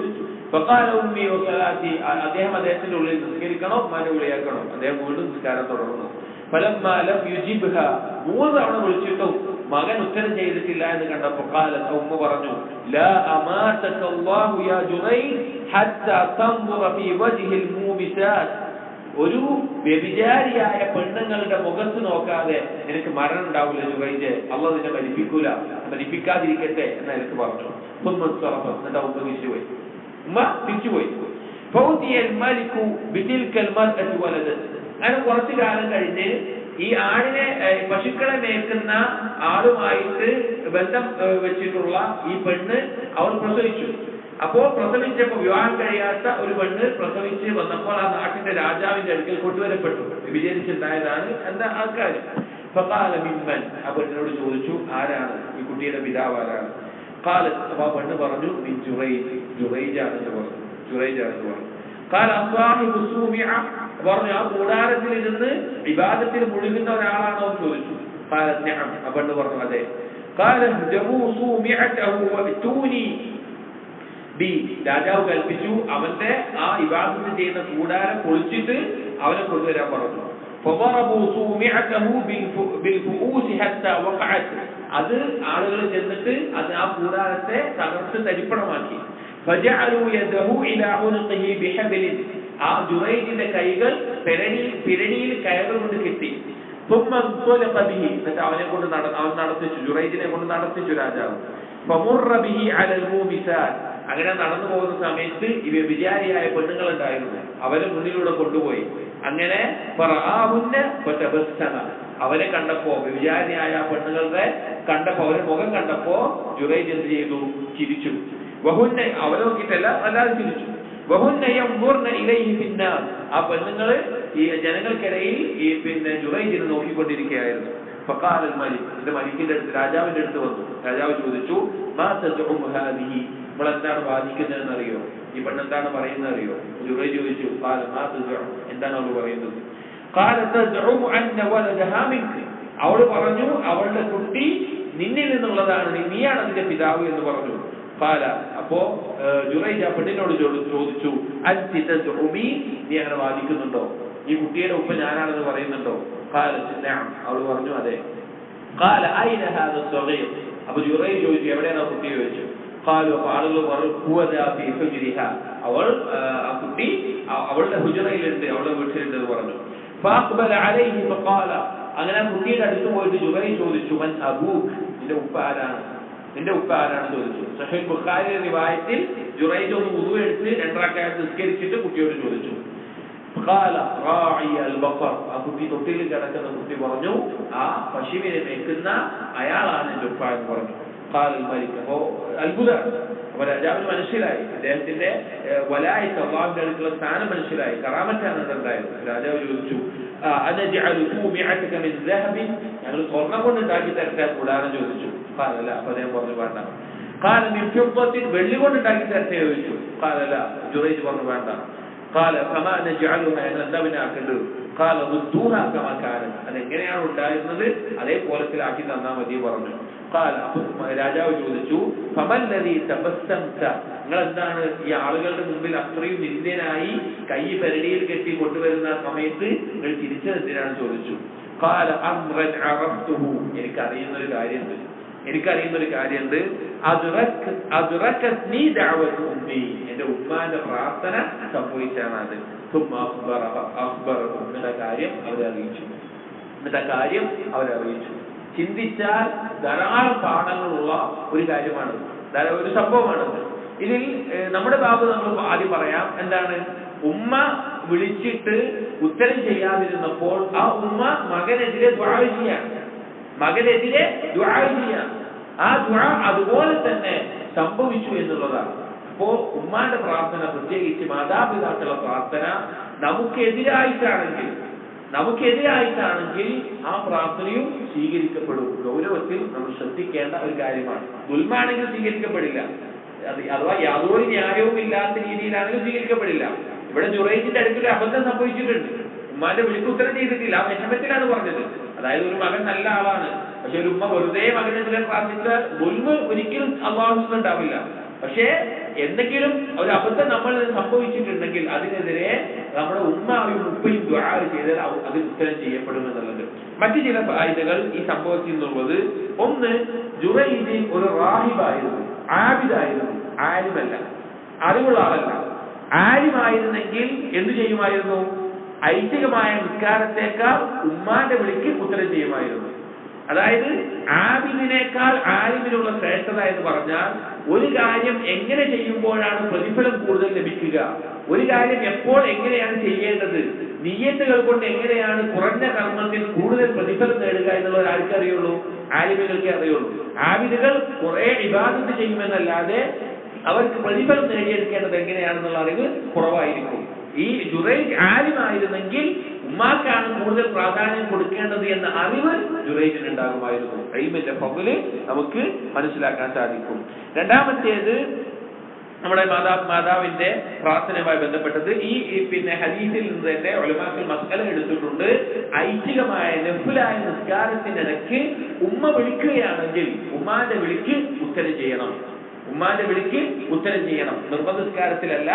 അദ്ദേഹം അദ്ദേഹത്തിന്റെ ഉള്ളിൽ നിസ്കരിക്കണോ ഉമ്മാന്റെ വിളി കേൾക്കണോ? അദ്ദേഹം വീണ്ടും നിസ്കാരം തുടർന്നു. മൂന്ന് തവണ വിളിച്ചിട്ടും മകൻ ഉത്തരം ചെയ്തിട്ടില്ല എന്ന് കണ്ടപ്പോൾ ഖാലത്ത്, ഉമ്മ പറഞ്ഞു, ലാ അമാതക അല്ലാഹു യാ ജുറൈജ് ഹത്താ തൻദുറ ഫീ വജ്ഹിൽ മൂമിസാത്. ഒരു വ്യഭിചാരിയായ പെണ്ണുങ്ങളുടെ മുഖത്ത് നോക്കാതെ നിനക്ക് മരണം ഉണ്ടാവില്ല ജുറൈജ്, അല്ലാഹു നിന്നെ മരിപ്പിക്കാതിരിക്കട്ടെ എന്ന് എനിക്ക് പറഞ്ഞു. എന്നിട്ട് ഉമ്മ തിരിച്ചുപോയി. അങ്ങനെ കുറച്ചു കാലം കഴിഞ്ഞ് ഈ ആടിനെ പശുക്കളെ മേയ്ക്കുന്ന ആളുമായിട്ട് ബന്ധം വെച്ചിട്ടുള്ള ഈ പെണ്ണ് അവൾ പ്രസവിച്ചു. അപ്പോ പ്രസവിച്ചപ്പോ വിവാഹം കഴിയാത്ത ഒരു പെണ്ണ് പ്രസവിച്ച് വന്നപ്പോൾ ആ നാട്ടിന്റെ രാജാവിന്റെ അടുക്കൽ കൊണ്ടുവരപ്പെട്ടു. വിചാരിച്ചുണ്ടായതാണ് എന്താ ആ കാര്യം. മിമ്മൻ, ആ പെണ്ണിനോട് ചോദിച്ചു, ആരാണ് ഈ കുട്ടിയുടെ പിതാവ്, ആരാണ്? ഖാലത്ത്, അപ്പൊ ആ പെണ്ണ് പറഞ്ഞു, ജുറൈജാണെന്ന് പറഞ്ഞു. പറഞ്ഞു, ആ കൂടാരത്തിൽ ഇരുന്ന് ഇബാദത്തിൽ മുഴുകുന്ന ഒരാളാണോ എന്ന് ചോദിച്ചു. ഖാലത്ത് നഅം, ആ പെണ്ണ് പറഞ്ഞു, അതെ. രാജാവ് കൽപ്പിച്ചു, അവന്റെ ആ ഇബാദത്ത് ചെയ്യുന്ന കൂടാരം പൊളിച്ചിട്ട് അവനെ കൊണ്ടുവരാൻ പറഞ്ഞു. അത് ആളുകൾ ചെന്നിട്ട് അത് ആ കൂടാരത്തെ തകർത്ത് തരിപ്പണമാക്കി. ആ ജുറൈജിന്റെ കൈകൾ പിരണിയിൽ കയറ് കൊണ്ട് കെട്ടി. എന്നിട്ട് അവനെ കൊണ്ട് അവൻ നടത്തിച്ചു, ജുറൈജിനെ കൊണ്ട് നടത്തിച്ചു രാജാവ്. അങ്ങനെ നടന്നു പോകുന്ന സമയത്ത് ഈ വ്യഭിചാരിയായ പെണ്ണുങ്ങൾ ഉണ്ടായിരുന്നു, അവരെ മുന്നിലൂടെ കൊണ്ടുപോയി. അങ്ങനെ അവരെ കണ്ടപ്പോ, വ്യഭിചാരിയായ പെണ്ണുങ്ങളുടെ കണ്ടപ്പോ, അവരുടെ മുഖം കണ്ടപ്പോ ജുറൈജ് എന്ത് ചെയ്തു? ചിരിച്ചു. അവരെ നോക്കിയിട്ടല്ല, അല്ലാതെ ചിരിച്ചു. ആ പെണ്ണുങ്ങള് ഈ ജനങ്ങൾക്കിടയിൽ ഈ ജുറൈജിനെ നോക്കിക്കൊണ്ടിരിക്കുകയായിരുന്നു. ഫഖാലൽ മലിക്, മലിക്കിന്റെ അടുത്ത്, രാജാവിന്റെ അടുത്ത് വന്നു. രാജാവ് ചോദിച്ചു, എന്താണ് വാദിക്കുന്നതെന്ന് അറിയോ? ഈ പെണ്ണെന്താണ് പറയുന്നത് അറിയോ? ജുറൈജ് ചോദിച്ചു, എന്താണ് അവൾ പറയുന്നത്? അവൾ പറഞ്ഞു, അവളുടെ കുട്ടി നിന്നിൽ നിന്നുള്ളതാണ്, നീയാണ് അതിന്റെ പിതാവ് എന്ന് പറഞ്ഞു. അപ്പോ ജുറൈജ് ആ പെണ്ണിനോട് ചോദിച്ചു, നീ അങ്ങനെ വാദിക്കുന്നുണ്ടോ? ഈ കുട്ടിയുടെ ഉപ്പ ഞാനാണെന്ന് പറയുന്നുണ്ടോ? അവൾ പറഞ്ഞു, അതെ. അപ്പൊ ജുറൈജ് ചോദിച്ചു, എവിടെയാണ് ആ കുട്ടി ചോദിച്ചു. അപ്പൊ ആളുകൾ പറഞ്ഞു, അവൾ ആ കുട്ടി അവളുടെ ഹുജറയിലുണ്ട്, അവളുടെ വീട്ടിലുണ്ട് എന്ന് പറഞ്ഞു. അങ്ങനെ ആ കുട്ടിയുടെ അടുത്ത് പോയിട്ട് ജുറൈജ് ചോദിച്ചു, മൻ അബൂക്, നിന്റെ ഉപ്പ ആരാണ്? നിന്റെ ഉപ്പ ആരാണെന്ന് ചോദിച്ചു. സഹീഹ് ബുഖാരി റിവായത്തിൽ ജുറൈജ് ഒന്ന് വുദു എടുത്ത് 2 റക്അത്ത് നിസ്കരിച്ചിട്ട് കുട്ടിയോട് ചോദിച്ചു. ആ കുട്ടി തൊട്ടിൽ കിടക്കുന്ന കുട്ടി പറഞ്ഞു, ആ പശുവിനെ മേയ്ക്കുന്ന അയാളാണ് എന്റെ ഉപ്പ എന്ന് പറഞ്ഞു. അപ്പോ അത്ഭുതമാണ്. അപ്പൊ രാജാവിന് മനസ്സിലായി, അദ്ദേഹത്തിന്റെ വലായത്ത്, അല്ലാഹുവിന്റെ അടുത്തുള്ള സ്ഥാനം മനസ്സിലായി, കറാമത്താണ് ഉണ്ടായത്. രാജാവ് ചോദിച്ചു, ഞങ്ങൾ സ്വർണം കൊണ്ട് ഉണ്ടാക്കി തരട്ടെ കൂടാരം ചോദിച്ചു. അല്ല, അപ്പൊ അദ്ദേഹം പറഞ്ഞു, വേണ്ട. വെള്ളി കൊണ്ട് ഉണ്ടാക്കി തരട്ടെ ചോദിച്ചു. അല്ല, ജുറൈജ് പറഞ്ഞു, വേണ്ട. قال فما نجعلها എന്താ പിന്നെ ആക്കേണ്ടത് قال ردوها كما كانت അതെങ്ങനെയാണ് ഉണ്ടായിരുന്നത് അതേപോലത്തിലാക്കി തന്നാൽ മതി പറഞ്ഞു. قال രാജാവ് ചോദിച്ചു فما الذي تبسمت നിങ്ങൾ എന്താണ് ഈ ആളുകളുടെ മുമ്പിൽ അത്രയും നിന്ദ്യനായി കൈ പെരടിയിൽ കെട്ടി കൊണ്ടുവരുന്ന സമയത്ത് നിങ്ങൾ തിരിച്ചെന്തിനാണ് ചോദിച്ചു. قال امرا عرفته എനിക്കറിയുന്നൊരു കാര്യമുണ്ട് അദ്റകത്നി ദഅവതു ഉമ്മി എന്റെ ഉമ്മാന്റെ പ്രാർത്ഥന സംഭവിച്ചാണ് അത്. ثم اخبرهم എന്ന കാര്യം അവരെ അറിയിച്ചു. ചിന്തിച്ചാൽ ധാരാളം പാഠങ്ങളുള്ള ഒരു കാര്യമാണ്, ഒരു സംഭവമാണ്. ഇതിൽ നമ്മുടെ ബാബു നമ്മൾ ആദ്യം പറയാം എന്താണ്, ഉമ്മ വിളിച്ചിട്ട് ഉത്തരം ചെയ്യാതിരുന്നപ്പോൾ ആ ഉമ്മ മകനെതിരെ ദുആ ചെയ്യാൻ ആ ദുആ അതുപോലെ തന്നെ സംഭവിച്ചു എന്നുള്ളതാണ്. അപ്പോ ഉമ്മാന്റെ പ്രാർത്ഥന, പ്രത്യേകിച്ച് മാതാപിതാക്കളുടെ പ്രാർത്ഥന നമുക്കെതിരായിട്ടാണെങ്കിൽ ആ പ്രാർത്ഥനയും സ്വീകരിക്കപ്പെടും. ഗൗരവത്തിൽ നമ്മൾ ശ്രദ്ധിക്കേണ്ട ഒരു കാര്യമാണ്. ദുൽമാണെങ്കിൽ സ്വീകരിക്കപ്പെടില്ല, അഥവാ യാതൊരു ന്യായവും ഇല്ലാത്ത രീതിയിലാണെങ്കിൽ സ്വീകരിക്കപ്പെടില്ല. ഇവിടെ ജുറൈജിന്റെ അടുത്തൊരു അബദ്ധം സംഭവിച്ചിട്ടുണ്ട്. ഉമ്മാന്റെ വിളിക്കുത്തരം ചെയ്തിട്ടില്ല, ആ വിഷമത്തിലാണ് പറഞ്ഞത്. അതായത് ഒരു മകൻ നല്ല ആളാണ്, പക്ഷെ ഒരു ഉമ്മ വെറുതെ മകനെതിരെ പ്രാർത്ഥിച്ച ദുൽമ് ഒരിക്കലും അല്ലാഹുവിൽ ഉണ്ടാവില്ല. പക്ഷേ എന്തെങ്കിലും ഒരു അബദ്ധം നമ്മൾ സംഭവിച്ചിട്ടുണ്ടെങ്കിൽ അതിനെതിരെ നമ്മുടെ ഉമ്മയും ഉപ്പയും ദുആ ചെയ്താൽ അത് ഉത്തരം ചെയ്യപ്പെടുമെന്നുള്ളത്. മറ്റു ചില ഫായിദകൾ ഈ സംഭവത്തിൽ നിന്നുള്ളത്, ഒന്ന്, ജുറൈജ് ഒരു റാഹിബായിരുന്നു, ആബിദായിരുന്നു, ആലിമല്ല, അറിവുള്ള ആളല്ല. ആലിമായിരുന്നെങ്കിൽ എന്തു ചെയ്യുമായിരുന്നു? ഐച്ഛികമായ നിസ്കാരത്തേക്കാൾ ഉമ്മാന്റെ വിളിക്ക് ഉത്തരം ചെയ്യുമായിരുന്നു. അതായത് ആബിദിനേക്കാൾ ആലിമിനുള്ള ശ്രേഷ്ഠത എന്ന് പറഞ്ഞാൽ ഒരു കാര്യം എങ്ങനെ ചെയ്യുമ്പോഴാണ് പ്രതിഫലം കൂടുതൽ ലഭിക്കുക, ഒരു കാര്യം എപ്പോൾ എങ്ങനെയാണ് ചെയ്യേണ്ടത്, നിയ്യത്തുകൾ കൊണ്ട് എങ്ങനെയാണ് കുറഞ്ഞ കർമ്മത്തിൽ കൂടുതൽ പ്രതിഫലം നേടുക എന്നുള്ളത് ആർക്കറിയുള്ളൂ? ആലിമുകൾക്കേ അറിയുള്ളൂ. ആബിദുകൾ കുറെ ഇബാദത്ത് ചെയ്യുമെന്നല്ലാതെ അവർക്ക് പ്രതിഫലം നേടിയെടുക്കേണ്ടത് എങ്ങനെയാണെന്നുള്ള അറിവ് കുറവായിരിക്കും. ഈ ജുറൈജ് ആലിമായിരുന്നെങ്കിൽ ഉമ്മാക്കാണ് കൂടുതൽ പ്രാധാന്യം കൊടുക്കേണ്ടത് എന്ന അറിവ് ജുറൈജിന് ഉണ്ടാകുമായിരുന്നു. ഇൽമിന്റെ ഫضല് നമുക്ക് മനസ്സിലാക്കാൻ സാധിക്കും. രണ്ടാമത്തേത്, നമ്മുടെ മാതാവിന്റെ പ്രാർത്ഥനയുമായി ബന്ധപ്പെട്ടത് ഈ ഹദീസിൽ നിന്ന് തന്നെ ഉലമാക്കൾ മസ്അല എടുത്തിട്ടുണ്ട്. ഐച്ഛികമായ നഫ്ലായ നിസ്കാരത്തിനിടയ്ക്ക് ഉമ്മ വിളിക്കുകയാണെങ്കിൽ ഉമ്മാന്റെ വിളിക്ക് ഉത്തരം ചെയ്യണം. നിർബന്ധ നിസ്കാരത്തിലല്ല,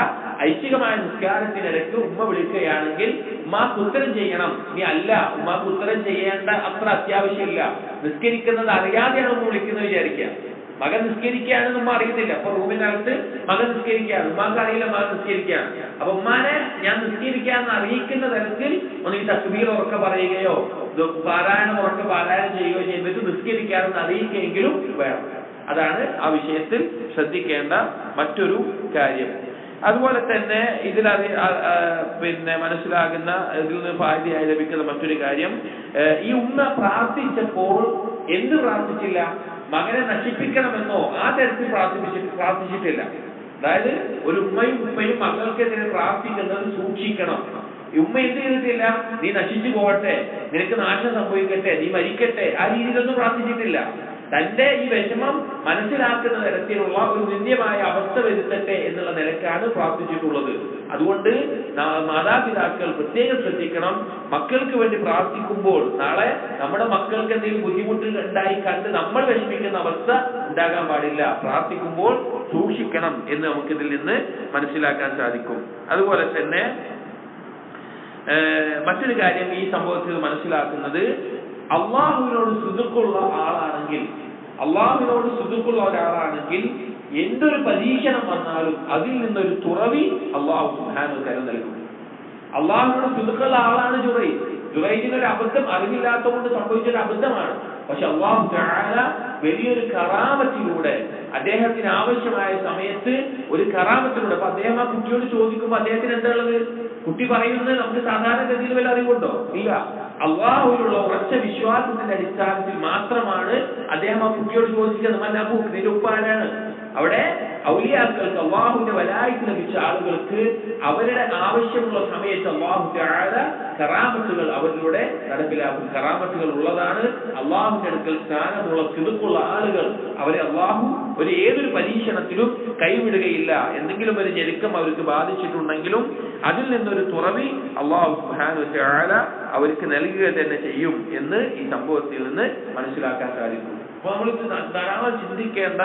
ഐച്ഛികമായ നിസ്കാരത്തിനിടയ്ക്ക് ഉമ്മ വിളിക്കുകയാണെങ്കിൽ ഉമ്മാക്ക് ഉത്തരം ചെയ്യണം. ഇനി അല്ല, ഉമ്മാക്ക് ഉത്തരം ചെയ്യേണ്ട അത്ര അത്യാവശ്യമില്ല, നിസ്കരിക്കുന്നത് അറിയാതെയാണ് ഉമ്മ വിളിക്കുന്നത് വിചാരിക്കുക. മകൻ നിസ്കരിക്കുകയാണെന്ന് ഉമ്മ അറിയുന്നില്ല, അപ്പൊ റൂമിനകത്ത് മകൻ നിസ്കരിക്കുകയാണ്, ഉമ്മാക്ക് അറിയില്ല മകൻ നിസ്കരിക്കുകയാണ്. അപ്പൊ ഉമ്മാനെ ഞാൻ നിസ്കരിക്കാന്ന് അറിയിക്കുന്ന തരത്തിൽ ഒന്നുകിൽ തക്ബീർ ഉറക്കെ പറയുകയോ പാരായണം ഉറക്കെ പാരായണം ചെയ്യുകയോ ചെയ്തിട്ട് നിസ്കരിക്കാമെന്ന് അറിയിക്കുകയെങ്കിലും വേണം. അതാണ് ആ വിഷയത്തിൽ ശ്രദ്ധിക്കേണ്ട മറ്റൊരു കാര്യം. അതുപോലെ തന്നെ ഇതിൽ മനസ്സിലാകുന്ന, ഇതിൽ നിന്ന് ഫായിദയായി ലഭിക്കുന്ന മറ്റൊരു കാര്യം, ഈ ഉമ്മ പ്രാർത്ഥിച്ചപ്പോൾ എന്ത് പ്രാർത്ഥിച്ചില്ല? മകനെ നശിപ്പിക്കണമെന്നോ ആ തരത്തിൽ പ്രാർത്ഥിച്ചിട്ടില്ല. അതായത് ഒരു ഉമ്മയും ഉപ്പയും മക്കൾക്കെതിരെ പ്രാർത്ഥിക്കുന്നത് സൂക്ഷിക്കണം. ഈ ഉമ്മ എന്ത് ചെയ്തിട്ടില്ല? നീ നശിച്ചു പോകട്ടെ, നിനക്ക് നാശം സംഭവിക്കട്ടെ, നീ മരിക്കട്ടെ, ആ രീതിയിലൊന്നും പ്രാർത്ഥിച്ചിട്ടില്ല. തന്റെ ഈ വിഷമം മനസ്സിലാക്കുന്ന തരത്തിലുള്ള ഒരു നിന്ദ്യമായ അവസ്ഥ വരുത്തട്ടെ എന്നുള്ള നിലക്കാണ് പ്രാർത്ഥിച്ചിട്ടുള്ളത്. അതുകൊണ്ട് മാതാപിതാക്കൾ പ്രത്യേകം ശ്രദ്ധിക്കണം. മക്കൾക്ക് വേണ്ടി പ്രാർത്ഥിക്കുമ്പോൾ നാളെ നമ്മുടെ മക്കൾക്ക് എന്തെങ്കിലും ബുദ്ധിമുട്ടുകൾ ഉണ്ടായി കണ്ട് നമ്മൾ വിഷമിക്കുന്ന അവസ്ഥ ഉണ്ടാകാൻ പാടില്ല. പ്രാർത്ഥിക്കുമ്പോൾ സൂക്ഷിക്കണം എന്ന് നമുക്കിതിൽ നിന്ന് മനസ്സിലാക്കാൻ സാധിക്കും. അതുപോലെ തന്നെ മറ്റൊരു കാര്യം ഈ സംഭവത്തിൽ മനസ്സിലാക്കുന്നത്, അള്ളാഹുവിനോട് സുദുക്കുള്ള ഒരാളാണെങ്കിൽ എന്തൊരു പരീക്ഷണം വന്നാലും അതിൽ നിന്നൊരു തുറവി അള്ളാഹു സുബ്ഹാനഹു വ തആല നൽകും. അള്ളാഹുവിനോട് സുദുക്കുള്ള ആളാണ് ജുറൈജിനൊരു അബദ്ധം അറിവില്ലാത്തതുകൊണ്ട് സംഭവിച്ചൊരു അബദ്ധമാണ്. പക്ഷെ അള്ളാഹു തആല വലിയൊരു കറാമത്തിലൂടെ അദ്ദേഹത്തിന് ആവശ്യമായ സമയത്ത് ഒരു കറാമത്തിലൂടെ, അപ്പൊ അദ്ദേഹം ആ കുട്ടിയോട് ചോദിക്കുമ്പോൾ അദ്ദേഹത്തിന് എന്താ ഉള്ളത്? കുട്ടി പറയുന്നത് നമുക്ക് സാധാരണഗതിയിൽ വല്ല അറിവുണ്ടോ? ഇല്ല. അള്ളാഹുവിലുള്ള ഉറച്ച വിശ്വാസത്തിന്റെ അടിസ്ഥാനത്തിൽ മാത്രമാണ് അദ്ദേഹം ആ കുട്ടിയോട് ചോദിക്കുന്നത്, മന്നബൂക്ക്, നിന്റെ ഉപ്പ ആരാണ്? അവിടെ ഔലിയാക്കൾക്ക് അള്ളാഹുവിന്റെ വലായത്ത് ലഭിച്ച ആളുകൾക്ക് അവരുടെ ആവശ്യമുള്ള സമയത്ത് അള്ളാഹു തആല കറാമത്തുകൾ അവരിലൂടെ നടപ്പിലാക്കും. കറാമത്തുകൾ ഉള്ളതാണ്. അള്ളാഹുവിന്റെ അടുക്കൽ സ്ഥാനമുള്ള സിദ്ഖുള്ള ആളുകൾ അവരെ അള്ളാഹു ഏതൊരു പരീക്ഷണത്തിലും കൈവിടുകയില്ല. എന്തെങ്കിലും ഒരു ഞെരുക്കം അവർക്ക് ബാധിച്ചിട്ടുണ്ടെങ്കിലും അതിൽ നിന്നൊരു തുറവി അള്ളാഹു സുബ്ഹാനഹു വ തആല അവർക്ക് നൽകുക തന്നെ ചെയ്യും എന്ന് ഈ സംഭവത്തിൽ നിന്ന് മനസ്സിലാക്കാൻ സാധിക്കും. അപ്പൊ നമ്മൾ ധാരാളം ചിന്തിക്കേണ്ട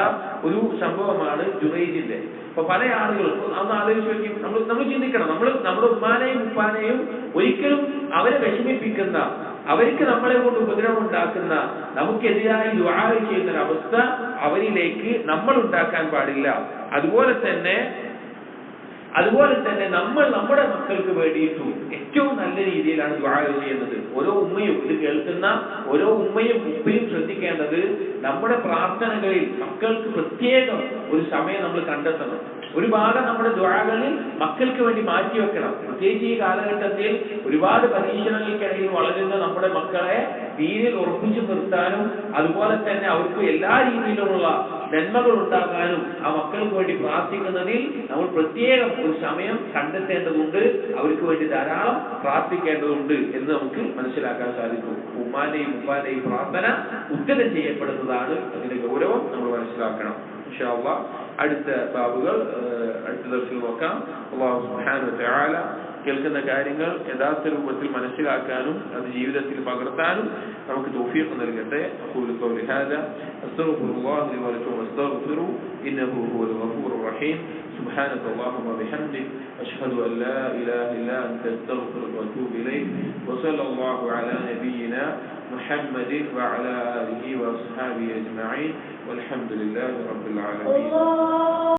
ഒരു സംഭവമാണ് ജുറൈജിന്റെ. അപ്പൊ പല ആളുകൾക്കും ഒന്ന് ആലോചിച്ച് നോക്കി, നമ്മൾ ചിന്തിക്കണം. നമ്മുടെ ഉമ്മാനെയും ഉപ്പാനെയും ഒരിക്കലും അവരെ വിഷമിപ്പിക്കുന്ന, അവർക്ക് നമ്മളെ കൊണ്ട് ഉപദ്രവം ഉണ്ടാക്കുന്ന, നമുക്കെതിരായി ദുആ ചെയ്യുന്ന ഒരു അവസ്ഥ അവരിലേക്ക് നമ്മൾ ഉണ്ടാക്കാൻ പാടില്ല. അതുപോലെ തന്നെ നമ്മൾ നമ്മുടെ മക്കൾക്ക് വേണ്ടിയിട്ടും ഏറ്റവും നല്ല രീതിയിലാണ് ദുആ ചെയ്യുന്നത്. ഓരോ ഉമ്മയും ഇത് കേൾക്കുന്ന ഓരോ ഉമ്മയും ഉപ്പയും ശ്രദ്ധിക്കേണ്ടത്, നമ്മുടെ പ്രാർത്ഥനകളിൽ മക്കൾക്ക് പ്രത്യേകം ഒരു സമയം നമ്മൾ കണ്ടെത്തണം. ഒരു ഭാഗം നമ്മുടെ ദുആകളിൽ മക്കൾക്ക് വേണ്ടി മാറ്റിവെക്കണം. പ്രത്യേകിച്ച് ഈ കാലഘട്ടത്തിൽ ഒരുപാട് പരീക്ഷണങ്ങൾക്കിടയിൽ വളരുന്ന നമ്മുടെ മക്കളെ ദീനിൽ ഉറപ്പിച്ചു നിർത്താനും അതുപോലെ തന്നെ അവർക്ക് എല്ലാ രീതിയിലുമുള്ള നന്മകൾ ഉണ്ടാകാനും ആ മക്കൾക്ക് വേണ്ടി പ്രാർത്ഥിക്കുന്നതിൽ നമ്മൾ പ്രത്യേകം ഒരു സമയം കണ്ടെത്തേണ്ടതുണ്ട്. അവർക്ക് വേണ്ടി ധാരാളം പ്രാർത്ഥിക്കേണ്ടതുണ്ട് എന്ന് നമുക്ക് മനസ്സിലാക്കാൻ സാധിക്കും. ഉമ്മാന്റെയും ഉപ്പാന്റെയും പ്രാർത്ഥന ഉത്തരം ചെയ്യപ്പെടുന്നതാണ്. അതിന്റെ ഗൗരവം നമ്മൾ മനസ്സിലാക്കണം. ഇൻഷാ അല്ലാഹ് അടുത്ത ബാബുകൾ അടുത്ത ദിവസം നോക്കാം. അല്ലാഹു സുബ്ഹാനഹു വ തആല കേൾക്കുന്ന കാര്യങ്ങൾ യഥാർത്ഥ രൂപത്തിൽ മനസ്സിലാക്കാനും അത് ജീവിതത്തിൽ പകർത്താനും നമുക്ക് തൗഫീഖ് നൽകട്ടെ. അഖൂലു ഖൗലി ഹാദാ അസ്തഗ്ഫിറുല്ലാഹ ലി വ ലക്കും വസ്തഗ്ഫിറു ഇന്നഹു ഹുവൽ ഗഫൂറുർ റഹീം. سبحانك اللهم وبحمدك أشهد أن لا إله إلا أنت أستغفرك وأتوب إليك وصلى الله على نبينا محمد وعلى آله وأصحابه أجمعين والحمد لله رب العالمين.